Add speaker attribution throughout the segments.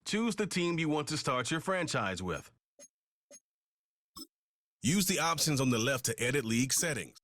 Speaker 1: Choose the team you want to start your franchise with.
Speaker 2: Use the options on the left to edit league settings.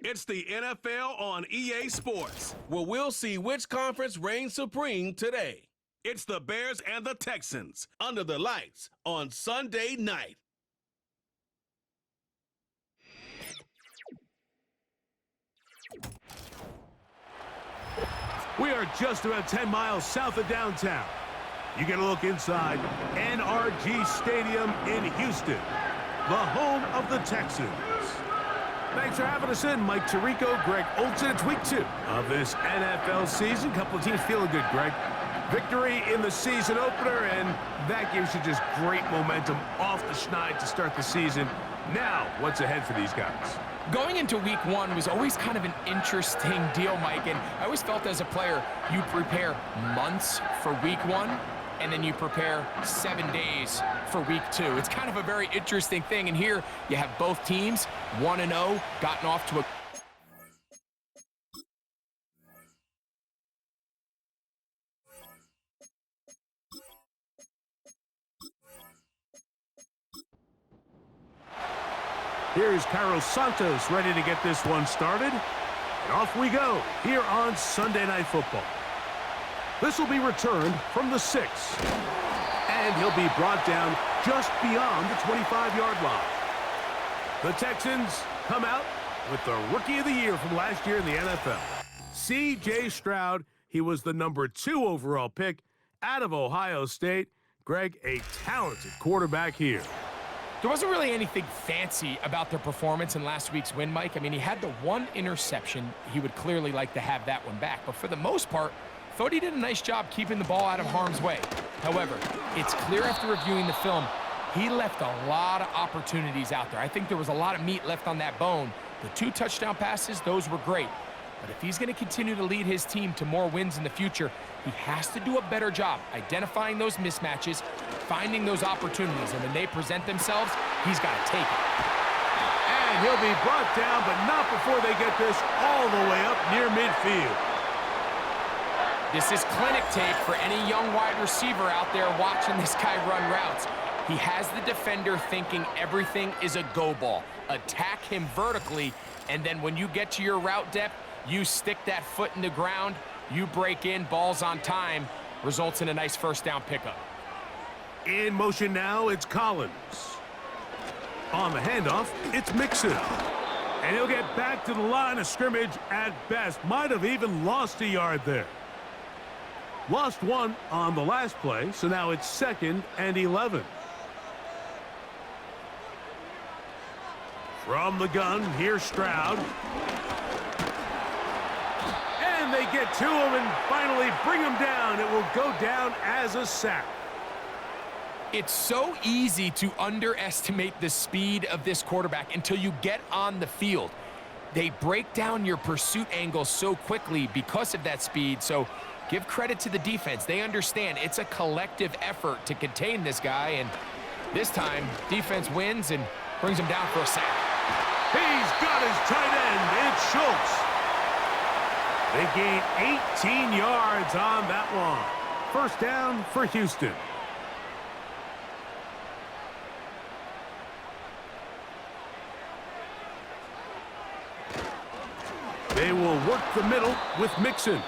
Speaker 1: It's the NFL on EA Sports, where we'll see which conference reigns supreme today. It's the Bears and the Texans under the lights on Sunday night.
Speaker 3: We are just about 10 miles south of downtown. You get a look inside NRG Stadium in Houston, the home of the Texans. Thanks for having us in, Mike Tirico, Greg Olsen. It's week 2 of this NFL season. Couple of teams feeling good, Greg. Victory in the season opener, and that gives you just great momentum off the schneid to start the season. Now, what's ahead for these guys?
Speaker 4: Going into week 1 was always kind of an interesting deal, Mike, and I always felt as a player, you prepare months for week 1, and then you prepare 7 days for week 2. It's kind of a very interesting thing, and here you have both teams, 1-0, gotten off to a
Speaker 3: Here's Carlos Santos ready to get this one started. And off we go here on Sunday Night Football. This will be returned from the 6. And he'll be brought down just beyond the 25-yard line. The Texans come out with the Rookie of the Year from last year in the NFL. C.J. Stroud, he was the number 2 overall pick out of Ohio State. Greg, a talented quarterback here.
Speaker 4: There wasn't really anything fancy about their performance in last week's win, Mike. I mean, he had the 1 interception. He would clearly like to have that one back. But for the most part, thought he did a nice job keeping the ball out of harm's way. However, it's clear after reviewing the film, he left a lot of opportunities out there. I think there was a lot of meat left on that bone. The 2 touchdown passes, those were great. But if he's going to continue to lead his team to more wins in the future, he has to do a better job identifying those mismatches, finding those opportunities, and when they present themselves, he's got to take it.
Speaker 3: And he'll be brought down, but not before they get this all the way up near midfield.
Speaker 4: This is clinic tape for any young wide receiver out there watching this guy run routes. He has the defender thinking everything is a go ball. Attack him vertically, and then when you get to your route depth, you stick that foot in the ground, you break in, balls on time, results in a nice first down pickup.
Speaker 3: In motion now, it's Collins. On the handoff, it's Mixon. And he'll get back to the line of scrimmage at best. Might have even lost a yard there. Lost 1 on the last play, so now it's 2nd and 11. From the gun, here's Stroud. And they get to him and finally bring him down. It will go down as a sack.
Speaker 4: It's so easy to underestimate the speed of this quarterback until you get on the field. They break down your pursuit angle so quickly because of that speed, so give credit to the defense. They understand it's a collective effort to contain this guy, and this time, defense wins and brings him down for a sack.
Speaker 3: He's got his tight end. It's Schultz. They gain 18 yards on that one. First down for Houston. They will work the middle with Mixon.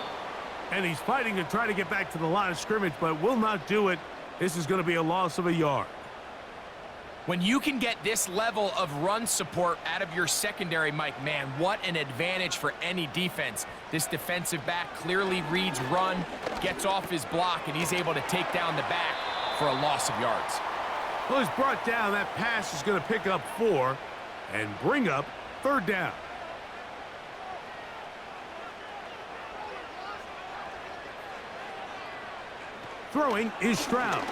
Speaker 3: And he's fighting to try to get back to the line of scrimmage, but will not do it. This is going to be a loss of a yard.
Speaker 4: When you can get this level of run support out of your secondary, Mike, man, what an advantage for any defense. This defensive back clearly reads run, gets off his block, and he's able to take down the back for a loss of yards.
Speaker 3: Well, he's brought down. That pass is going to pick up 4 and bring up 3rd down. Throwing is Stroud.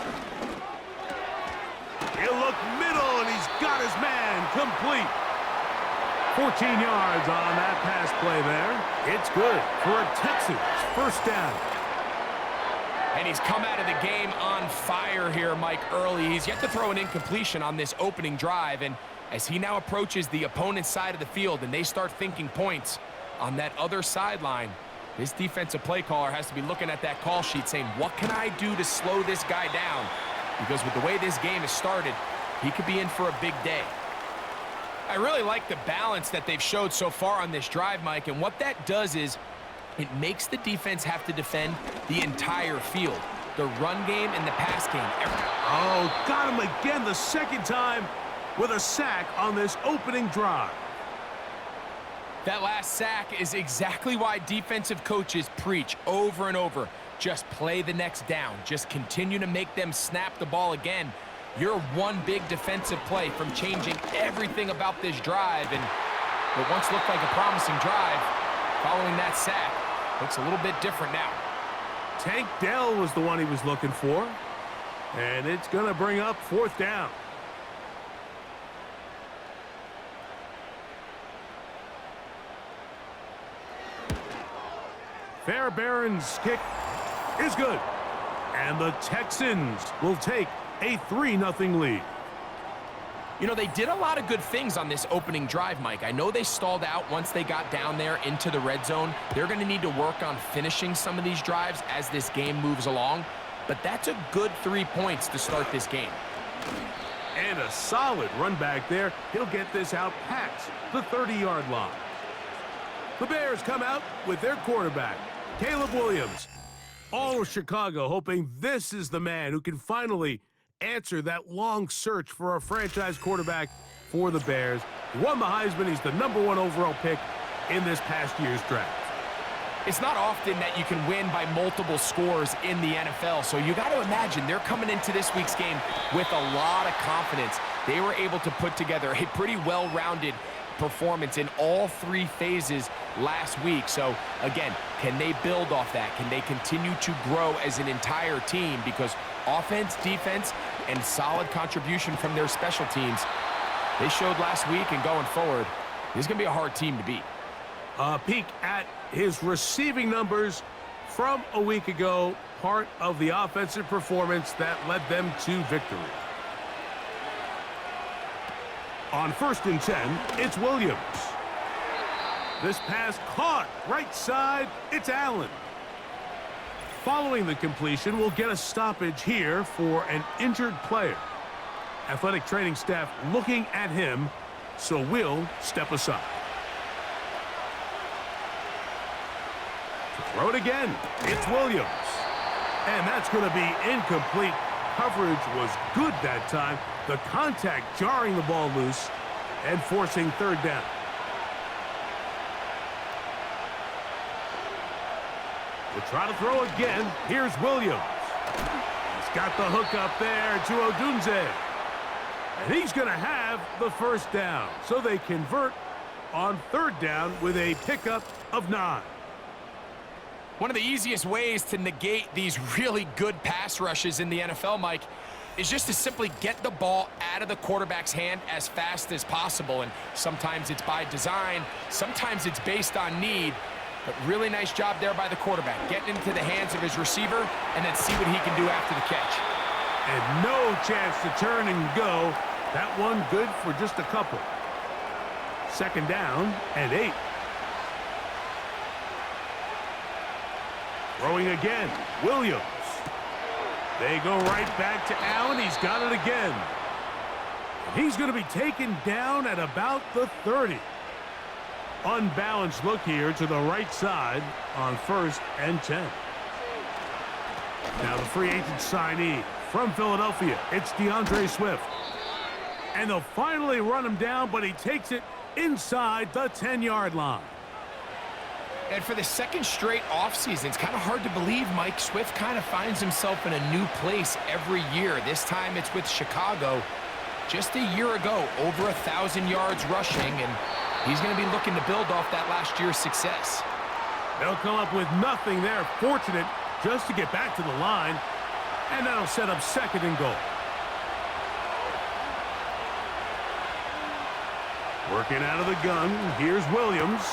Speaker 3: He'll look middle, and he's got his man complete. 14 yards on that pass play there. It's good for a Texans first down.
Speaker 4: And he's come out of the game on fire here, Mike, early. He's yet to throw an incompletion on this opening drive, and as he now approaches the opponent's side of the field and they start thinking points on that other sideline, this defensive play caller has to be looking at that call sheet saying, what can I do to slow this guy down? Because with the way this game has started, he could be in for a big day. I really like the balance that they've showed so far on this drive, Mike, and what that does is it makes the defense have to defend the entire field, the run game and the pass game.
Speaker 3: Oh, got him again the second time with a sack on this opening drive.
Speaker 4: That last sack is exactly why defensive coaches preach over and over. Just play the next down. Just continue to make them snap the ball again. You're one big defensive play from changing everything about this drive. And what once looked like a promising drive, following that sack, looks a little bit different now.
Speaker 3: Tank Dell was the one he was looking for. And it's going to bring up fourth down. Fairbairn's kick is good. And the Texans will take a 3-0 lead.
Speaker 4: You know, they did a lot of good things on this opening drive, Mike. I know they stalled out once they got down there into the red zone. They're going to need to work on finishing some of these drives as this game moves along. But that's a good 3 points to start this game.
Speaker 3: And a solid run back there. He'll get this out past the 30-yard line. The Bears come out with their quarterback, Caleb Williams. All of Chicago hoping this is the man who can finally answer that long search for a franchise quarterback for the Bears. He won the Heisman. He's the #1 overall pick in this past year's draft.
Speaker 4: It's not often that you can win by multiple scores in the NFL, so you got to imagine they're coming into this week's game with a lot of confidence. They were able to put together a pretty well-rounded performance in all 3 phases last week. So, again, can they build off that? Can they continue to grow as an entire team? Because offense, defense, and solid contribution from their special teams, they showed last week, and going forward, this is going to be a hard team to beat.
Speaker 3: A peek at his receiving numbers from a week ago, part of the offensive performance that led them to victory. On 1st and 10, it's Williams. This pass caught right side, it's Allen. Following the completion, we'll get a stoppage here for an injured player. Athletic training staff looking at him, so we'll step aside. To throw it again, it's Williams. And that's going to be incomplete. Coverage was good that time. The contact jarring the ball loose and forcing 3rd down. We'll try to throw again. Here's Williams. He's got the hook up there to Odunze. And he's going to have the 1st down. So they convert on 3rd down with a pickup of 9.
Speaker 4: One of the easiest ways to negate these really good pass rushes in the NFL, Mike, is just to simply get the ball out of the quarterback's hand as fast as possible. And sometimes it's by design, sometimes it's based on need. But really nice job there by the quarterback, getting into the hands of his receiver and then see what he can do after the catch.
Speaker 3: And no chance to turn and go. That one good for just a couple. 2nd down and 8. Throwing again, Williams. They go right back to Allen. He's got it again. He's going to be taken down at about the 30. Unbalanced look here to the right side on 1st and 10. Now the free agent signee from Philadelphia, it's DeAndre Swift. And they'll finally run him down, but he takes it inside the 10-yard line.
Speaker 4: And for the 2nd straight offseason, it's kind of hard to believe Mike Swift kind of finds himself in a new place every year. This time it's with Chicago. Just a year ago, over 1,000 yards rushing, and he's going to be looking to build off that last year's success.
Speaker 3: They'll come up with nothing there. Fortunate just to get back to the line, and that'll set up 2nd and goal. Working out of the gun, here's Williams.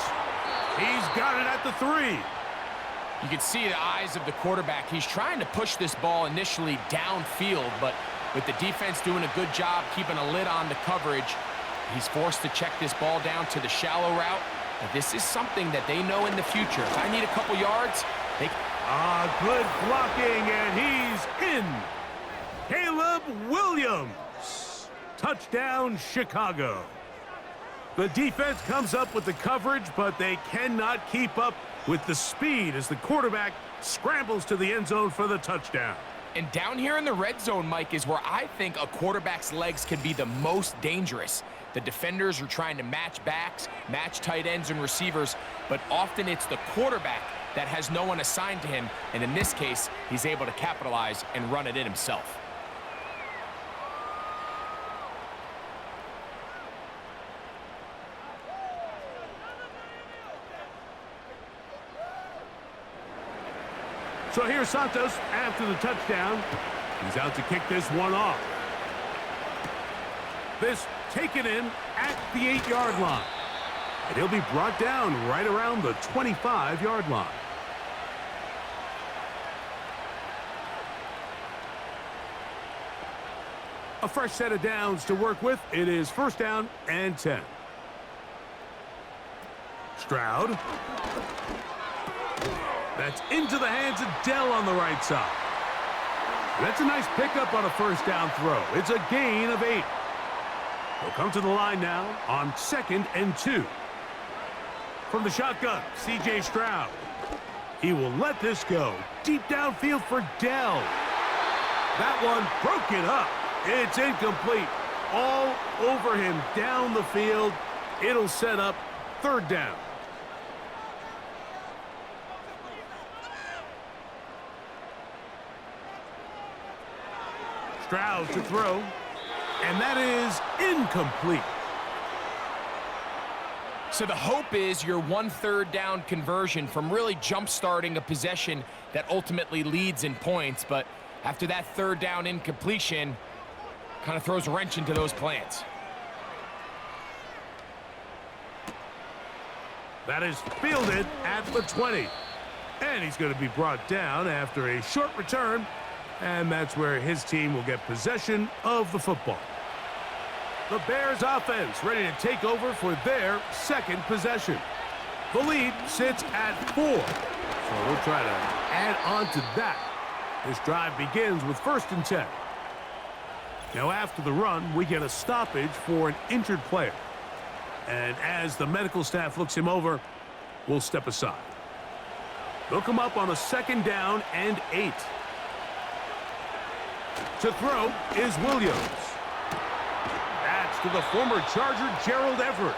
Speaker 3: He's got it at the 3.
Speaker 4: You can see the eyes of the quarterback. He's trying to push this ball initially downfield, but with the defense doing a good job keeping a lid on the coverage, he's forced to check this ball down to the shallow route. But this is something that they know in the future. If I need a couple yards, they...
Speaker 3: Good blocking, and he's in. Caleb Williams. Touchdown, Chicago. The defense comes up with the coverage, but they cannot keep up with the speed as the quarterback scrambles to the end zone for the touchdown.
Speaker 4: And down here in the red zone, Mike, is where I think a quarterback's legs can be the most dangerous. The defenders are trying to match backs, match tight ends and receivers, but often it's the quarterback that has no one assigned to him, and in this case, he's able to capitalize and run it in himself.
Speaker 3: So here's Santos after the touchdown. He's out to kick this one off. This taken in at the 8-yard line. And he'll be brought down right around the 25-yard line. A fresh set of downs to work with. It is 1st down and 10. Stroud. That's into the hands of Dell on the right side. That's a nice pickup on a 1st down throw. It's a gain of 8. He'll come to the line now on 2nd and 2. From the shotgun, C.J. Stroud. He will let this go. Deep downfield for Dell. That one broke it up. It's incomplete. All over him down the field. It'll set up 3rd down. Stroud to throw, and that is incomplete.
Speaker 4: So the hope is your 1/3 down conversion from really jump-starting a possession that ultimately leads in points, but after that 3rd down incompletion, kind of throws a wrench into those plans.
Speaker 3: That is fielded at the 20. And he's going to be brought down after a short return. And that's where his team will get possession of the football. The Bears offense ready to take over for their 2nd possession. The lead sits at 4. So we'll try to add on to that. This drive begins with 1st and 10. Now after the run, we get a stoppage for an injured player. And as the medical staff looks him over, we'll step aside. They'll come up on a 2nd down and 8. To throw is Williams. That's to the former Charger, Gerald Everett.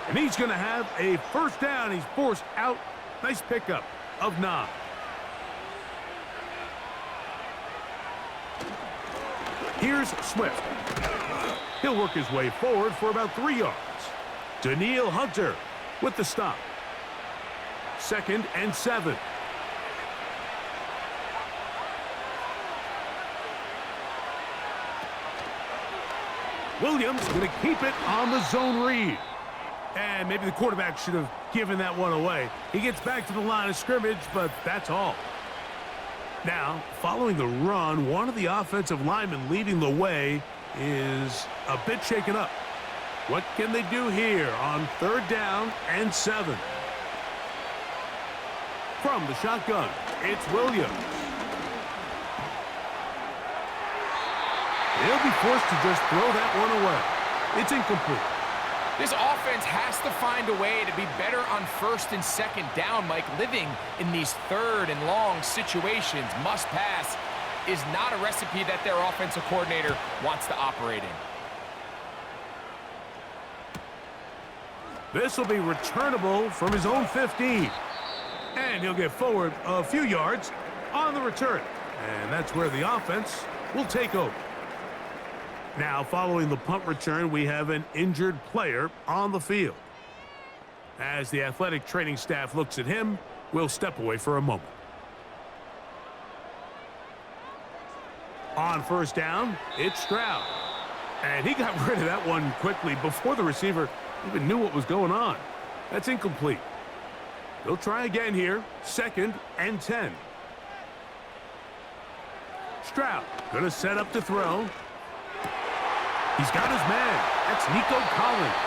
Speaker 3: And he's going to have a 1st down. He's forced out. Nice pickup of 9. Here's Swift. He'll work his way forward for about 3 yards. Daniil Hunter with the stop. 2nd and 7. Williams going to keep it on the zone read. And maybe the quarterback should have given that one away. He gets back to the line of scrimmage, but that's all. Now, following the run, one of the offensive linemen leading the way is a bit shaken up. What can they do here on 3rd down and 7? From the shotgun, it's Williams. They'll be forced to just throw that one away. It's incomplete.
Speaker 4: This offense has to find a way to be better on 1st and 2nd down, Mike. Living in these 3rd and long situations, must pass, is not a recipe that their offensive coordinator wants to operate in.
Speaker 3: This will be returnable from his own 15. And he'll get forward a few yards on the return. And that's where the offense will take over. Now, following the punt return, we have an injured player on the field. As the athletic training staff looks at him, we'll step away for a moment. On 1st down, it's Stroud. And he got rid of that one quickly before the receiver even knew what was going on. That's incomplete. They'll try again here, 2nd and 10. Stroud going to set up to throw. He's got his man. That's Nico Collins.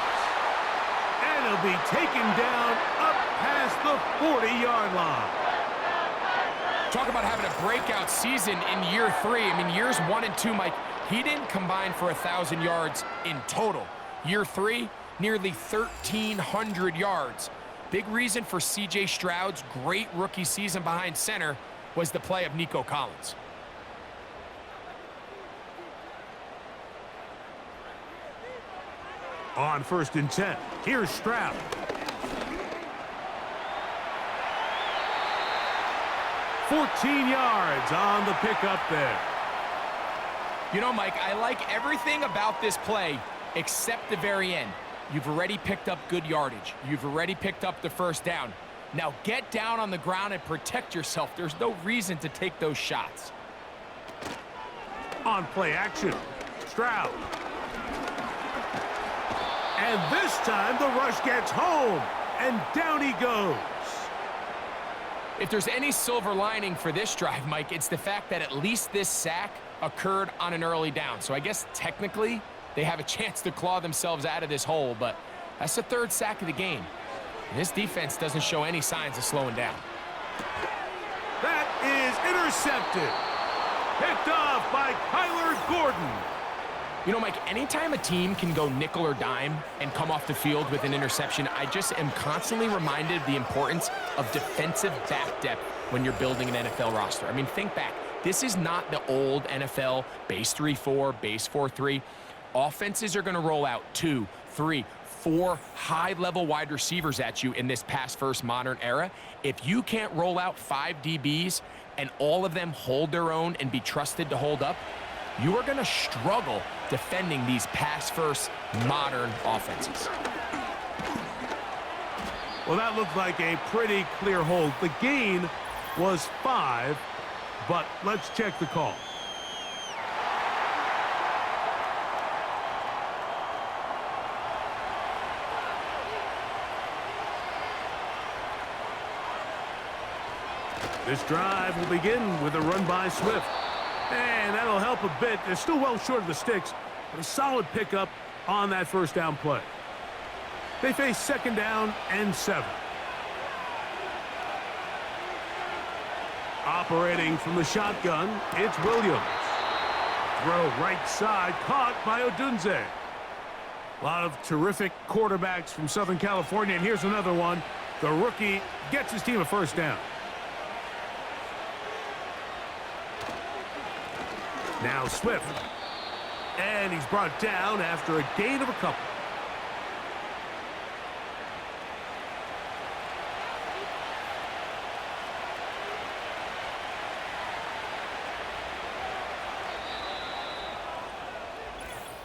Speaker 3: And he'll be taken down up past the 40-yard line.
Speaker 4: Talk about having a breakout season in year 3. I mean, years 1 and 2, Mike, he didn't combine for 1,000 yards in total. Year 3, nearly 1,300 yards. Big reason for C.J. Stroud's great rookie season behind center was the play of Nico Collins.
Speaker 3: On 1st and 10, here's Stroud. "14 yards on the pickup there."
Speaker 4: You know, Mike, I like everything about this play except the very end. You've already picked up good yardage. You've already picked up the first down. Now get down on the ground and protect yourself. There's no reason to take those shots.
Speaker 3: On play action, Stroud. And this time the rush gets home, and down he goes.
Speaker 4: If there's any silver lining for this drive, Mike, it's the fact that at least this sack occurred on an early down. So I guess technically they have a chance to claw themselves out of this hole, but that's the 3rd sack of the game. And this defense doesn't show any signs of slowing down.
Speaker 3: That is intercepted. Picked off by Kyler Gordon.
Speaker 4: You know, Mike, anytime a team can go nickel or dime and come off the field with an interception, I just am constantly reminded of the importance of defensive back depth when you're building an NFL roster. I mean, think back. This is not the old NFL base 3-4, base 4-3. Offenses are going to roll out 2, 3, 4 high-level wide receivers at you in this pass-first modern era. If you can't roll out 5 DBs and all of them hold their own and be trusted to hold up, you are going to struggle defending these pass-first modern offenses.
Speaker 3: Well, that looked like a pretty clear hold. The gain was 5, but let's check the call. This drive will begin with a run by Swift. And that'll help a bit. They're still well short of the sticks, but a solid pickup on that first down play. They face 2nd down and 7. Operating from the shotgun, it's Williams. Throw right side, caught by Odunze. A lot of terrific quarterbacks from Southern California, and here's another one. The rookie gets his team a first down. Now Swift. And he's brought down after a gain of a couple.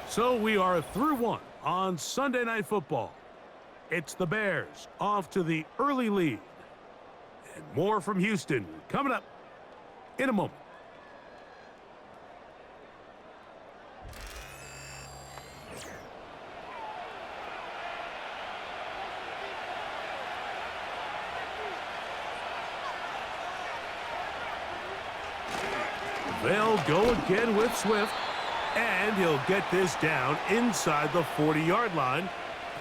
Speaker 3: So we are through 1 on Sunday Night Football. It's the Bears off to the early lead. And more from Houston coming up in a moment. They'll go again with Swift, and he'll get this down inside the 40-yard line.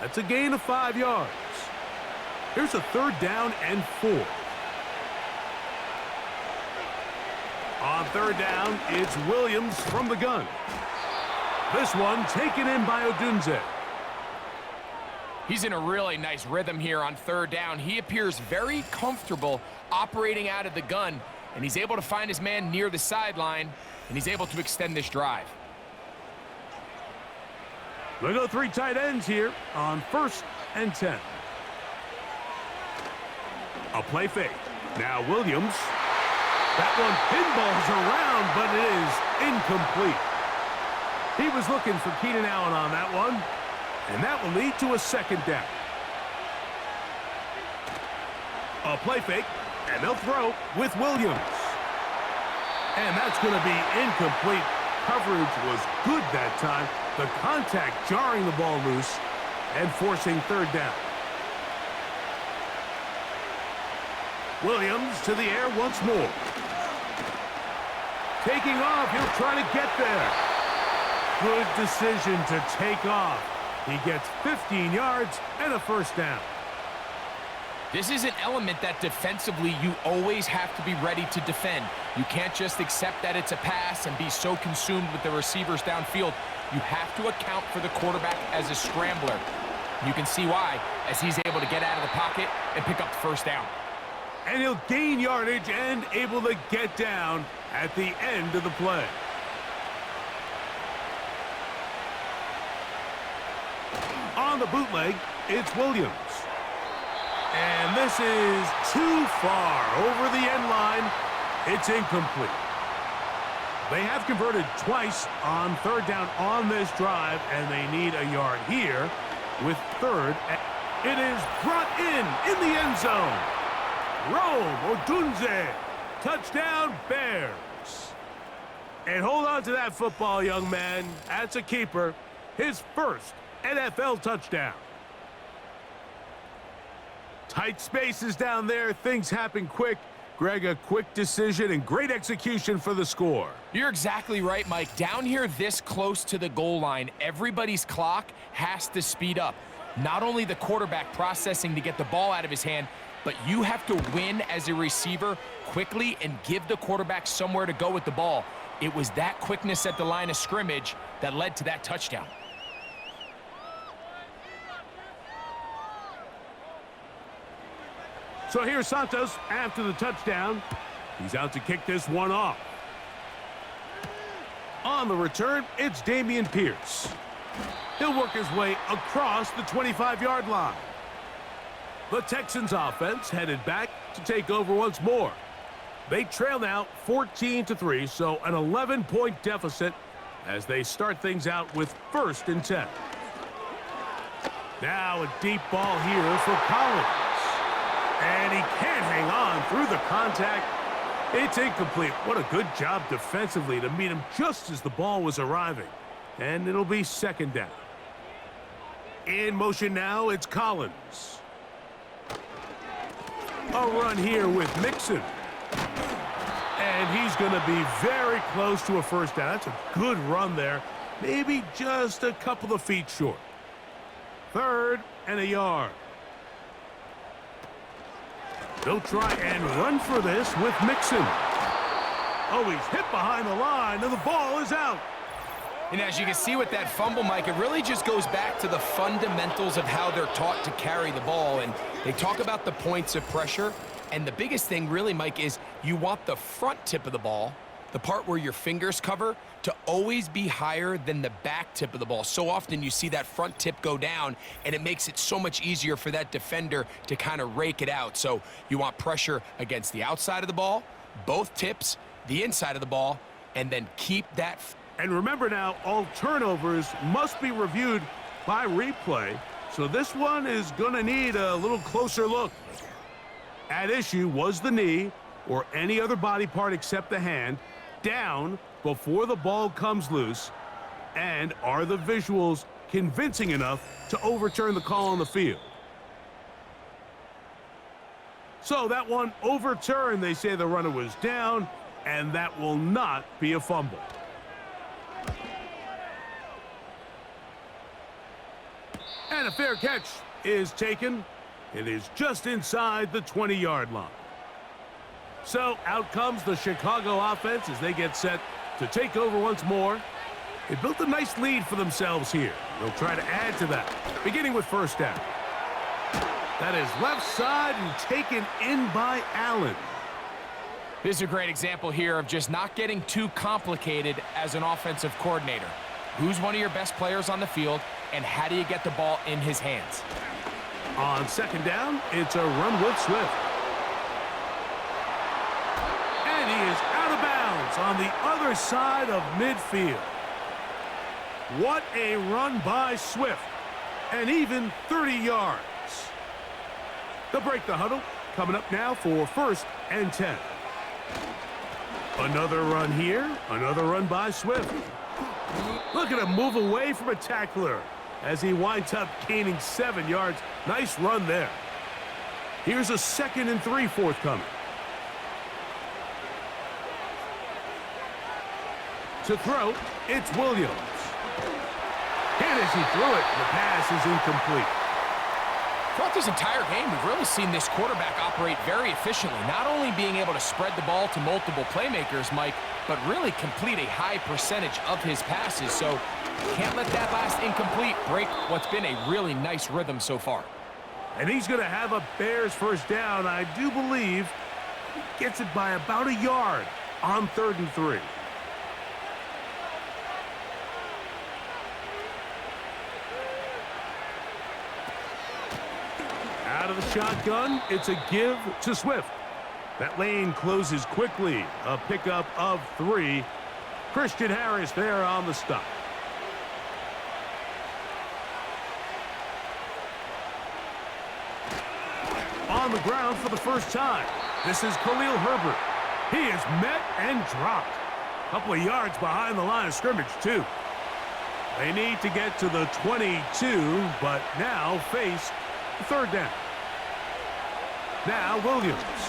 Speaker 3: That's a gain of 5 yards. Here's a 3rd down and 4. On 3rd down, it's Williams from the gun. This one taken in by Odunze.
Speaker 4: He's in a really nice rhythm here on 3rd down. He appears very comfortable operating out of the gun, and he's able to find his man near the sideline, and he's able to extend this drive.
Speaker 3: We'll go 3 tight ends here on 1st and 10. A play fake. Now Williams. That one pinballs around, but it is incomplete. He was looking for Keenan Allen on that one, and that will lead to a 2nd down. A play fake, and they'll throw with Williams. And that's going to be incomplete. Coverage was good that time. The contact jarring the ball loose and forcing 3rd down. Williams to the air once more. Taking off, he'll try to get there. Good decision to take off. He gets 15 yards and a 1st down.
Speaker 4: This is an element that defensively you always have to be ready to defend. You can't just accept that it's a pass and be so consumed with the receivers downfield. You have to account for the quarterback as a scrambler. You can see why, as he's able to get out of the pocket and pick up the first down.
Speaker 3: And he'll gain yardage and able to get down at the end of the play. On the bootleg, it's Williams. And this is too far over the end line. It's incomplete. They have converted twice on third down on this drive, and they need a yard here with third. It is brought in the end zone. Rome Odunze, touchdown Bears. And hold on to that football, young man. That's a keeper. His first NFL touchdown. Tight spaces down there. Things happen quick. Greg, a quick decision and great execution for the score.
Speaker 4: You're exactly right, Mike. Down here this close to the goal line, everybody's clock has to speed up. Not only the quarterback processing to get the ball out of his hand, but you have to win as a receiver quickly and give the quarterback somewhere to go with the ball. It was that quickness at the line of scrimmage that led to that touchdown.
Speaker 3: So here's Santos after the touchdown. He's out to kick this one off. On the return, it's Dameon Pierce. He'll work his way across the 25-yard line. The Texans offense headed back to take over once more. They trail now 14-3, so an 11-point deficit as they start things out with 1st and 10. Now a deep ball here for Collins. And he can't hang on through the contact. It's incomplete. What a good job defensively to meet him just as the ball was arriving. And it'll be 2nd down. In motion now, it's Collins. A run here with Mixon. And he's going to be very close to a 1st down. That's a good run there. Maybe just a couple of feet short. 3rd and a yard. They'll try and run for this with Mixon. Oh, he's hit behind the line, and the ball is out.
Speaker 4: And as you can see with that fumble, Mike, it really just goes back to the fundamentals of how they're taught to carry the ball. And they talk about the points of pressure. And the biggest thing really, Mike, is you want the front tip of the ball, the part where your fingers cover, to always be higher than the back tip of the ball. So often you see that front tip go down, and it makes it so much easier for that defender to kind of rake it out. So you want pressure against the outside of the ball, both tips, the inside of the ball, and then keep that.
Speaker 3: And remember now, all turnovers must be reviewed by replay. So this one is going to need a little closer look. At issue was the knee or any other body part except the hand down before the ball comes loose, and are the visuals convincing enough to overturn the call on the field? So that one overturned. They say the runner was down, and that will not be a fumble. And a fair catch is taken. It is just inside the 20-yard line. So out comes the Chicago offense as they get set to take over once more. They built a nice lead for themselves here. They'll try to add to that, beginning with 1st down. That is left side and taken in by Allen.
Speaker 4: This is a great example here of just not getting too complicated as an offensive coordinator. Who's one of your best players on the field, and how do you get the ball in his hands?
Speaker 3: On 2nd down, it's a run with Swift. And he is out of bounds on the other side of midfield. What a run by Swift. And even 30 yards. They'll break the huddle. Coming up now for 1st and 10. Another run here. Another run by Swift. Look at him move away from a tackler as he winds up gaining 7 yards. Nice run there. Here's a 2nd and 3 forthcoming. To throw, it's Williams. And as he threw it, the pass is incomplete.
Speaker 4: Throughout this entire game, we've really seen this quarterback operate very efficiently, not only being able to spread the ball to multiple playmakers, Mike, but really complete a high percentage of his passes. So Can't let that last incomplete break what's been a really nice rhythm so far.
Speaker 3: And he's going to have a Bears first down. I do believe he gets it by about a yard on 3rd and 3. Out of the shotgun, it's a give to Swift. That lane closes quickly. A pickup of 3. Christian Harris there on the stop. On the ground for the first time. This is Khalil Herbert. He is met and dropped. A couple of yards behind the line of scrimmage, too. They need to get to the 22, but now face 3rd down. Now Williams.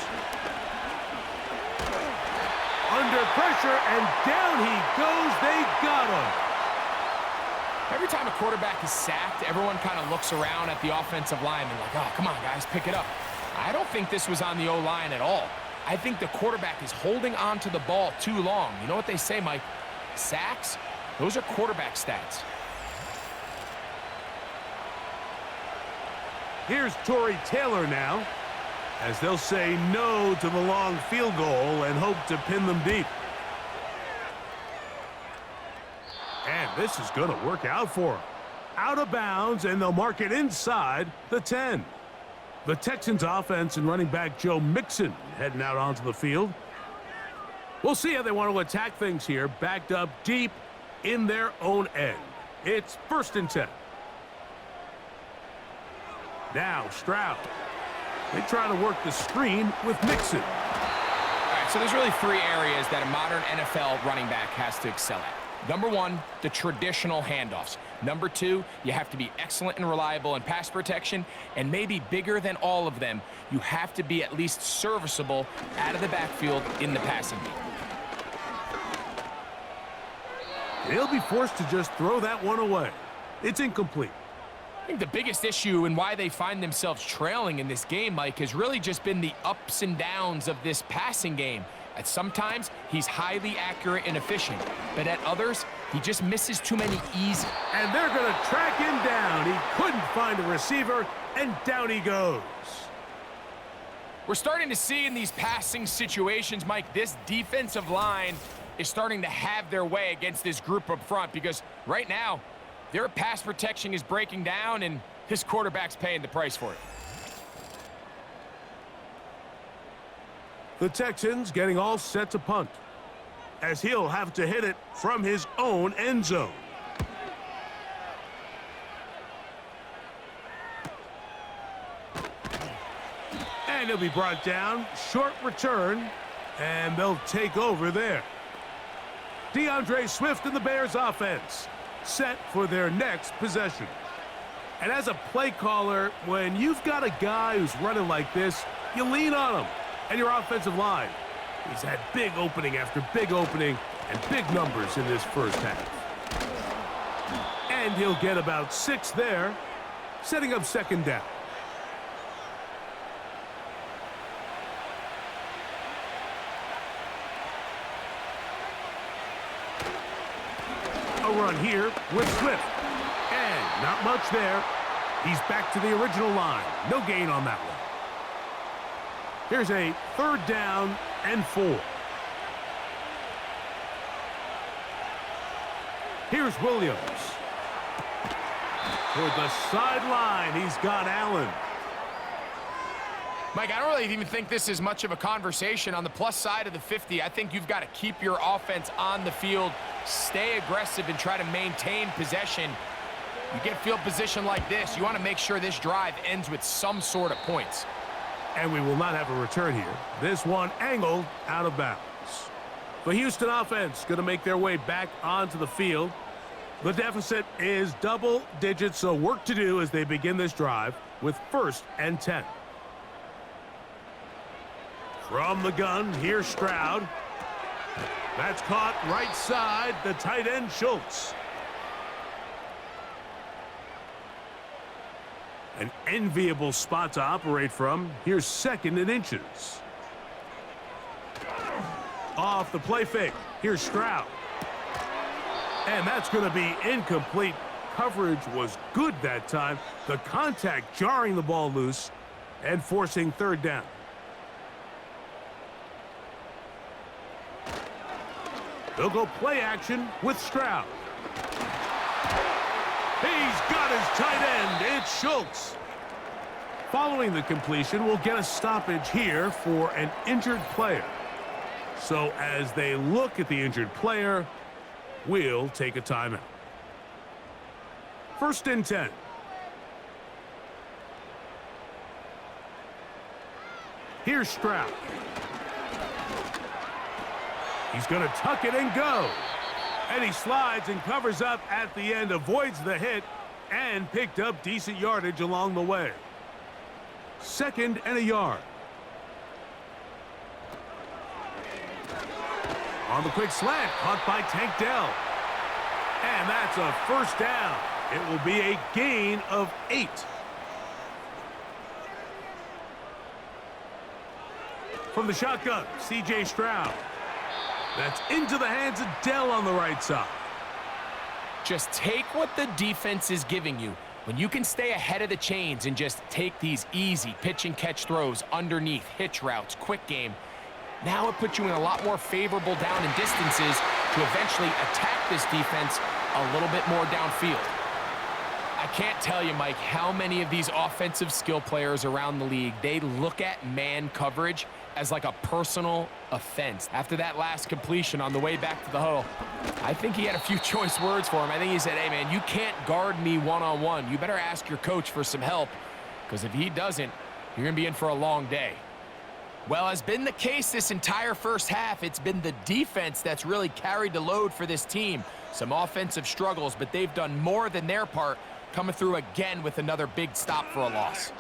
Speaker 3: Under pressure, and down he goes. They got him.
Speaker 4: Every time a quarterback is sacked, everyone kind of looks around at the offensive line and like, oh, come on, guys, pick it up. I don't think this was on the O-line at all. I think the quarterback is holding on to the ball too long. You know what they say, Mike? Sacks, those are quarterback stats.
Speaker 3: Here's Torrey Taylor now, as they'll say no to the long field goal and hope to pin them deep. And this is going to work out for him. Out of bounds, and they'll mark it inside the 10. The Texans offense and running back Joe Mixon heading out onto the field. We'll see how they want to attack things here, backed up deep in their own end. It's 1st and 10. Now Stroud. They try to work the screen with Mixon.
Speaker 4: All right, so there's really 3 areas that a modern NFL running back has to excel at. Number 1, the traditional handoffs. Number 2, you have to be excellent and reliable in pass protection. And maybe bigger than all of them, you have to be at least serviceable out of the backfield in the passing game.
Speaker 3: They'll be forced to just throw that one away. It's incomplete.
Speaker 4: I think the biggest issue and why they find themselves trailing in this game, Mike, has really just been the ups and downs of this passing game. At sometimes, he's highly accurate and efficient, but at others, he just misses too many easy.
Speaker 3: And they're going to track him down. He couldn't find a receiver, and down he goes.
Speaker 4: We're starting to see in these passing situations, Mike, this defensive line is starting to have their way against this group up front because right now, their pass protection is breaking down, and this quarterback's paying the price for it.
Speaker 3: The Texans getting all set to punt, as he'll have to hit it from his own end zone. And he'll be brought down. Short return, and they'll take over there. DeAndre Swift and the Bears offense set for their next possession. And as a play caller, when you've got a guy who's running like this, you lean on him. And your offensive line. He's had big opening after big opening and big numbers in this first half. And he'll get about 6 there, setting up 2nd down. A run here with Swift. And not much there. He's back to the original line. No gain on that one. Here's a 3rd down and 4. Here's Williams. Toward the sideline, he's got Allen.
Speaker 4: Mike, I don't really even think this is much of a conversation. On the plus side of the 50, I think you've got to keep your offense on the field, stay aggressive, and try to maintain possession. You get field position like this, you want to make sure this drive ends with some sort of points.
Speaker 3: And we will not have a return here. This one angled out of bounds. The Houston offense going to make their way back onto the field. The deficit is double digits, so work to do as they begin this drive with 1st and 10. From the gun, here's Stroud. That's caught right side, the tight end Schultz. An enviable spot to operate from. Here's 2nd and inches. Off the play fake. Here's Stroud. And that's going to be incomplete. Coverage was good that time. The contact jarring the ball loose and forcing third down. They'll go play action with Stroud. He's got his tight end. It's Schultz. Following the completion, we'll get a stoppage here for an injured player. So as they look at the injured player, we'll take a timeout. 1st and 10. Here's Stroud. He's going to tuck it and go. And he slides and covers up at the end, avoids the hit, and picked up decent yardage along the way. 2nd and a yard. On the quick slant, caught by Tank Dell. And that's a 1st down. It will be a gain of 8. From the shotgun, C.J. Stroud. That's into the hands of Dell on the right side.
Speaker 4: Just take what the defense is giving you. When you can stay ahead of the chains and just take these easy pitch and catch throws underneath, hitch routes, quick game, now it puts you in a lot more favorable down and distances to eventually attack this defense a little bit more downfield. I can't tell you, Mike, how many of these offensive skill players around the league, they look at man coverage as like a personal offense. After that last completion on the way back to the huddle, I think he had a few choice words for him. I think he said, hey, man, you can't guard me one-on-one. You better ask your coach for some help, because if he doesn't, you're going to be in for a long day. Well, has been the case this entire first half. It's been the defense that's really carried the load for this team. Some offensive struggles, but they've done more than their part, coming through again with another big stop for a loss.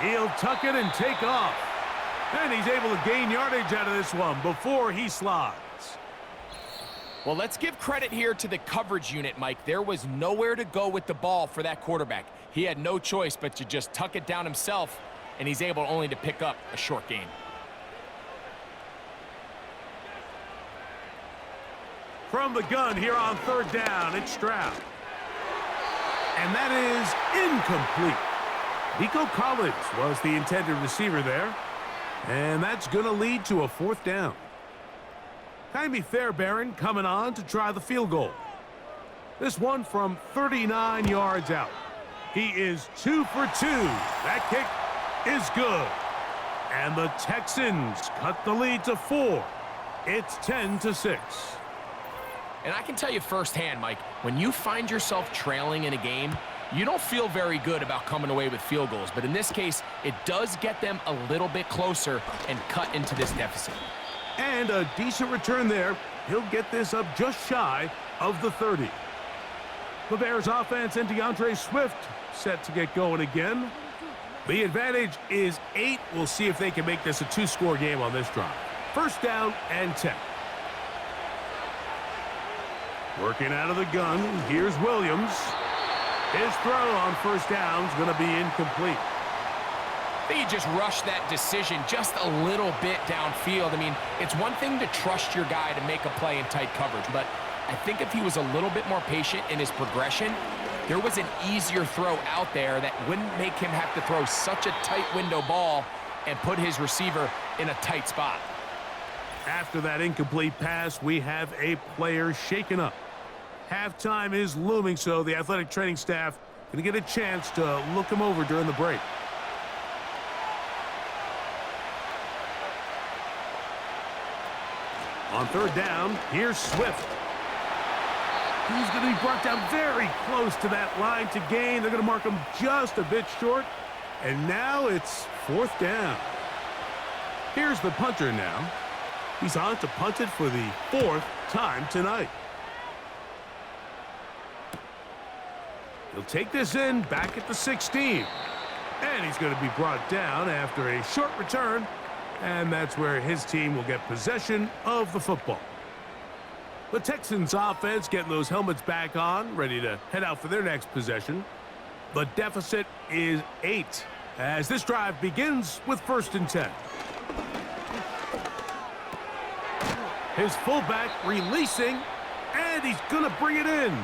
Speaker 3: He'll tuck it and take off. And he's able to gain yardage out of this one before he slides.
Speaker 4: Well, let's give credit here to the coverage unit, Mike. There was nowhere to go with the ball for that quarterback. He had no choice but to just tuck it down himself, and he's able only to pick up a short gain.
Speaker 3: From the gun here on 3rd down, it's Stroud. And that is incomplete. Nico Collins was the intended receiver there. And that's going to lead to a 4th down. Jaime Fairbairn coming on to try the field goal. This one from 39 yards out. He is 2 for 2. That kick is good. And the Texans cut the lead to 4. It's 10-6.
Speaker 4: And I can tell you firsthand, Mike, when you find yourself trailing in a game, you don't feel very good about coming away with field goals. But in this case, it does get them a little bit closer and cut into this deficit.
Speaker 3: And a decent return there. He'll get this up just shy of the 30. The Bears offense and DeAndre Swift set to get going again. The advantage is 8. We'll see if they can make this a 2-score game on this drive. 1st down and 10. Working out of the gun, here's Williams. His throw on 1st down is going to be incomplete.
Speaker 4: I think he just rushed that decision just a little bit downfield. I mean, it's one thing to trust your guy to make a play in tight coverage, but I think if he was a little bit more patient in his progression, there was an easier throw out there that wouldn't make him have to throw such a tight window ball and put his receiver in a tight spot.
Speaker 3: After that incomplete pass, we have a player shaken up. Halftime is looming, so the athletic training staff going to get a chance to look him over during the break. On 3rd down, here's Swift. He's going to be brought down very close to that line to gain. They're going to mark him just a bit short. And now it's 4th down. Here's the punter now. He's on to punt it for the 4th time tonight. He'll take this in back at the 16. And he's going to be brought down after a short return. And that's where his team will get possession of the football. The Texans offense getting those helmets back on, ready to head out for their next possession. The deficit is 8 as this drive begins with 1st and 10. His fullback releasing, and he's going to bring it in.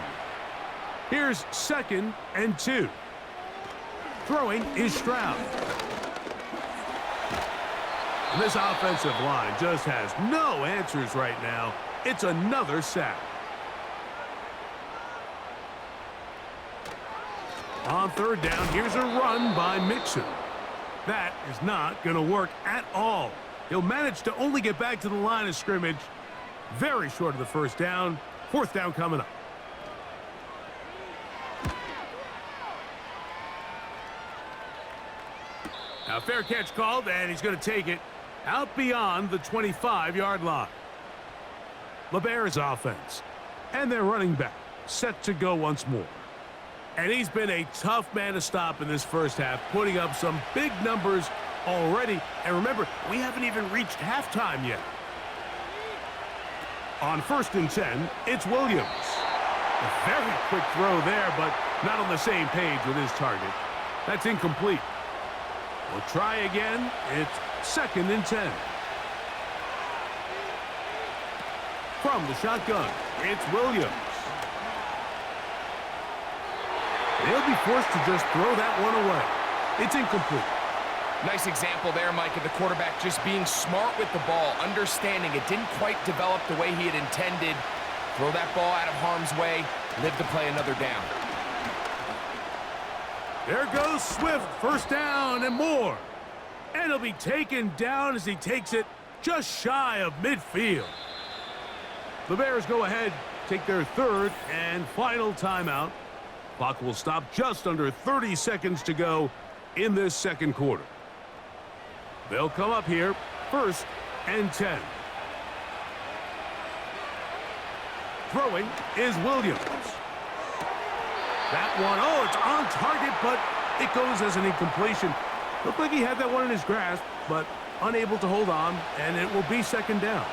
Speaker 3: Here's 2nd and 2. Throwing is Stroud. And this offensive line just has no answers right now. It's another sack. On 3rd down, here's a run by Mixon. That is not going to work at all. He'll manage to only get back to the line of scrimmage. Very short of the 1st down. 4th down coming up. Now, fair catch called, and he's going to take it out beyond the 25-yard line. The Bears offense and their running back set to go once more. And he's been a tough man to stop in this first half, putting up some big numbers already. And remember, we haven't even reached halftime yet. On 1st and 10, it's Williams. A very quick throw there, but not on the same page with his target. That's incomplete. We'll try again. It's 2nd and 10. From the shotgun, it's Williams. They'll be forced to just throw that one away. It's incomplete.
Speaker 4: Nice example there, Mike, of the quarterback just being smart with the ball, understanding it didn't quite develop the way he had intended. Throw that ball out of harm's way, live to play another down.
Speaker 3: There goes Swift, 1st down and more. And he'll be taken down as he takes it just shy of midfield. The Bears go ahead, take their 3rd and final timeout. Clock will stop just under 30 seconds to go in this 2nd quarter. They'll come up here, 1st and 10. Throwing is Williams. That one, oh, it's on target, but it goes as an incompletion. Looked like he had that one in his grasp, but unable to hold on, and it will be 2nd down.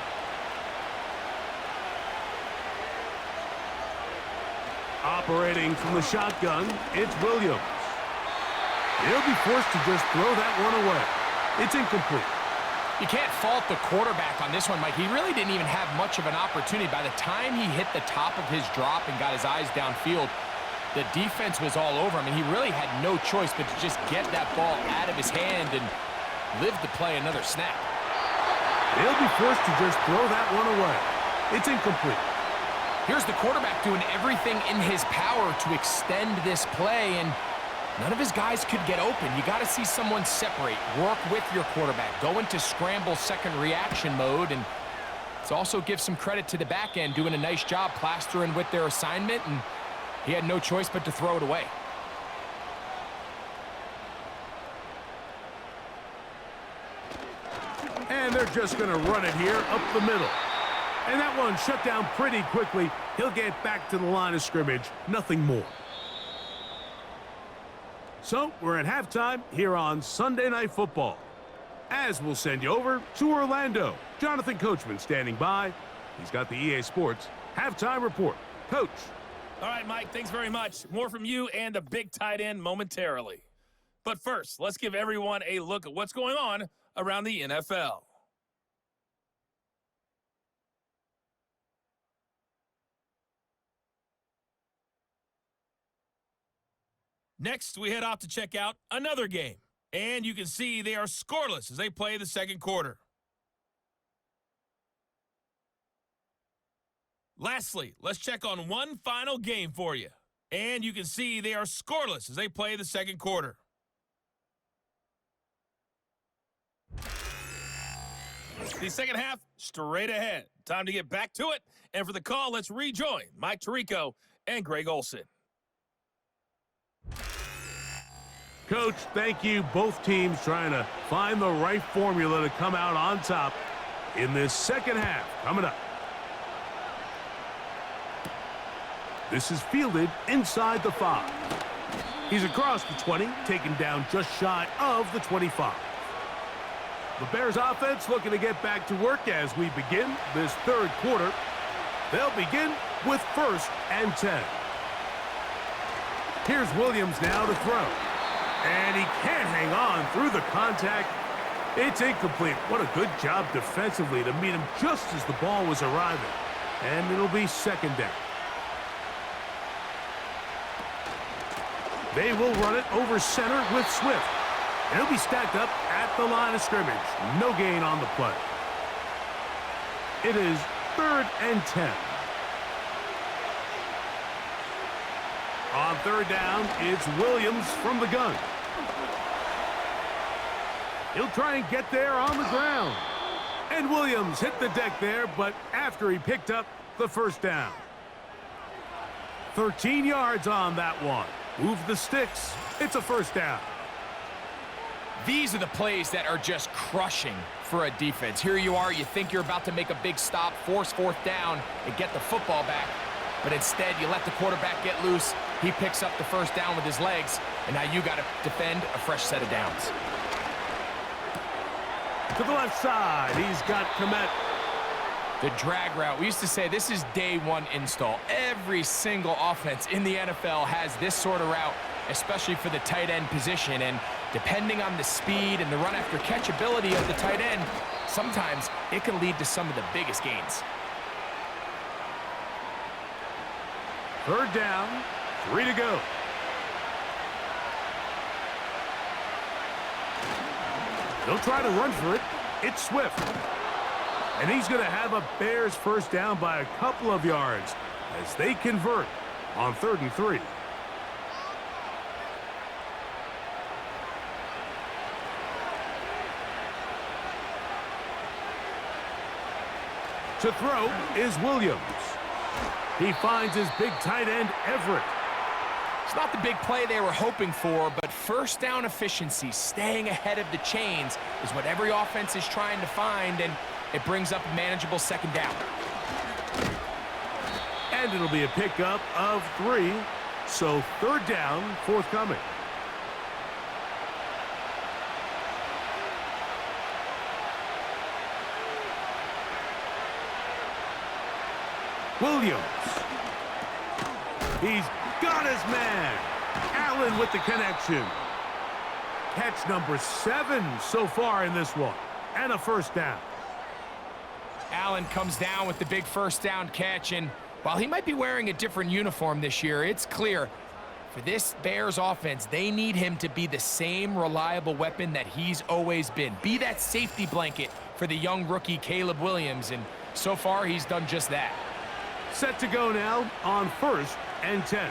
Speaker 3: Operating from the shotgun, it's Williams. He'll be forced to just throw that one away. It's incomplete.
Speaker 4: You can't fault the quarterback on this one, Mike. He really didn't even have much of an opportunity. By the time he hit the top of his drop and got his eyes downfield, the defense was all over him, and he really had no choice but to just get that ball out of his hand and live to play another snap.
Speaker 3: He'll be forced to just throw that one away. It's incomplete.
Speaker 4: Here's the quarterback doing everything in his power to extend this play, and none of his guys could get open. You got to see someone separate, work with your quarterback, go into scramble second reaction mode, and it also gives some credit to the back end doing a nice job plastering with their assignment, and he had no choice but to throw it away.
Speaker 3: And they're just going to run it here up the middle. And that one shut down pretty quickly. He'll get back to the line of scrimmage. Nothing more. So we're at halftime here on Sunday Night Football. As we'll send you over to Orlando. Jonathan Coachman standing by. He's got the EA Sports halftime report. Coach.
Speaker 5: All right, Mike, thanks very much. More from you and the big tight end momentarily. But first, let's give everyone a look at what's going on around the NFL. Next, we head off to check out another game. And you can see they are scoreless as they play the 2nd quarter. Lastly, let's check on one final game for you. And you can see they are scoreless as they play the 2nd quarter. The second half, straight ahead. Time to get back to it. And for the call, let's rejoin Mike Tirico and Greg Olson.
Speaker 3: Coach, thank you. Both teams trying to find the right formula to come out on top in this second half. Coming up. This is fielded inside the 5. He's across the 20, taken down just shy of the 25. The Bears offense looking to get back to work as we begin this 3rd quarter. They'll begin with 1st and 10. Here's Williams now to throw. And he can't hang on through the contact. It's incomplete. What a good job defensively to meet him just as the ball was arriving. And it'll be second down. They will run it over center with Swift. And he'll be stacked up at the line of scrimmage. No gain on the play. It is 3rd and 10. On 3rd down, it's Williams from the gun. He'll try and get there on the ground. And Williams hit the deck there, but after he picked up the first down. 13 yards on that one. Move the sticks. It's a first down.
Speaker 4: These are the plays that are just crushing for a defense. Here you are, you think you're about to make a big stop, force 4th down, and get the football back. But instead, you let the quarterback get loose. He picks up the first down with his legs, and now you got to defend a fresh set of downs.
Speaker 3: To the left side, he's got Komet.
Speaker 4: The drag route. We used to say this is day 1 install. Every single offense in the NFL has this sort of route, especially for the tight end position. And depending on the speed and the run after catch ability of the tight end, sometimes it can lead to some of the biggest gains.
Speaker 3: 3rd down, 3 to go. They'll try to run for it. It's Swift. And he's going to have a Bears first down by a couple of yards as they convert on 3rd and 3. To throw is Williams. He finds his big tight end, Everett.
Speaker 4: It's not the big play they were hoping for, but first down efficiency, staying ahead of the chains, is what every offense is trying to find, and it brings up a manageable second down.
Speaker 3: And it'll be a pickup of 3, so 3rd down forthcoming. Williams. He's got his man. Allen with the connection. Catch number 7 so far in this one. And a first down.
Speaker 4: Allen comes down with the big first down catch, and while he might be wearing a different uniform this year, it's clear for this Bears offense, they need him to be the same reliable weapon that he's always been. Be that safety blanket for the young rookie Caleb Williams, and so far he's done just that.
Speaker 3: Set to go now on 1st and 10.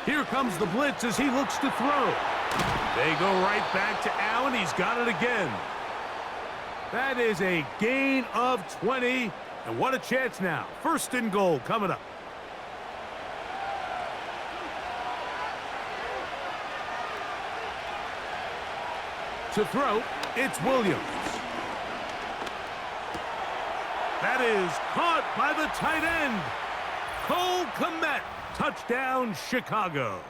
Speaker 3: Here comes the blitz as he looks to throw. They go right back to Allen. He's got it again. That is a gain of 20. And what a chance now. 1st and goal coming up. To throw, it's Williams. That is caught by the tight end. Cole Kmet. Touchdown, Chicago.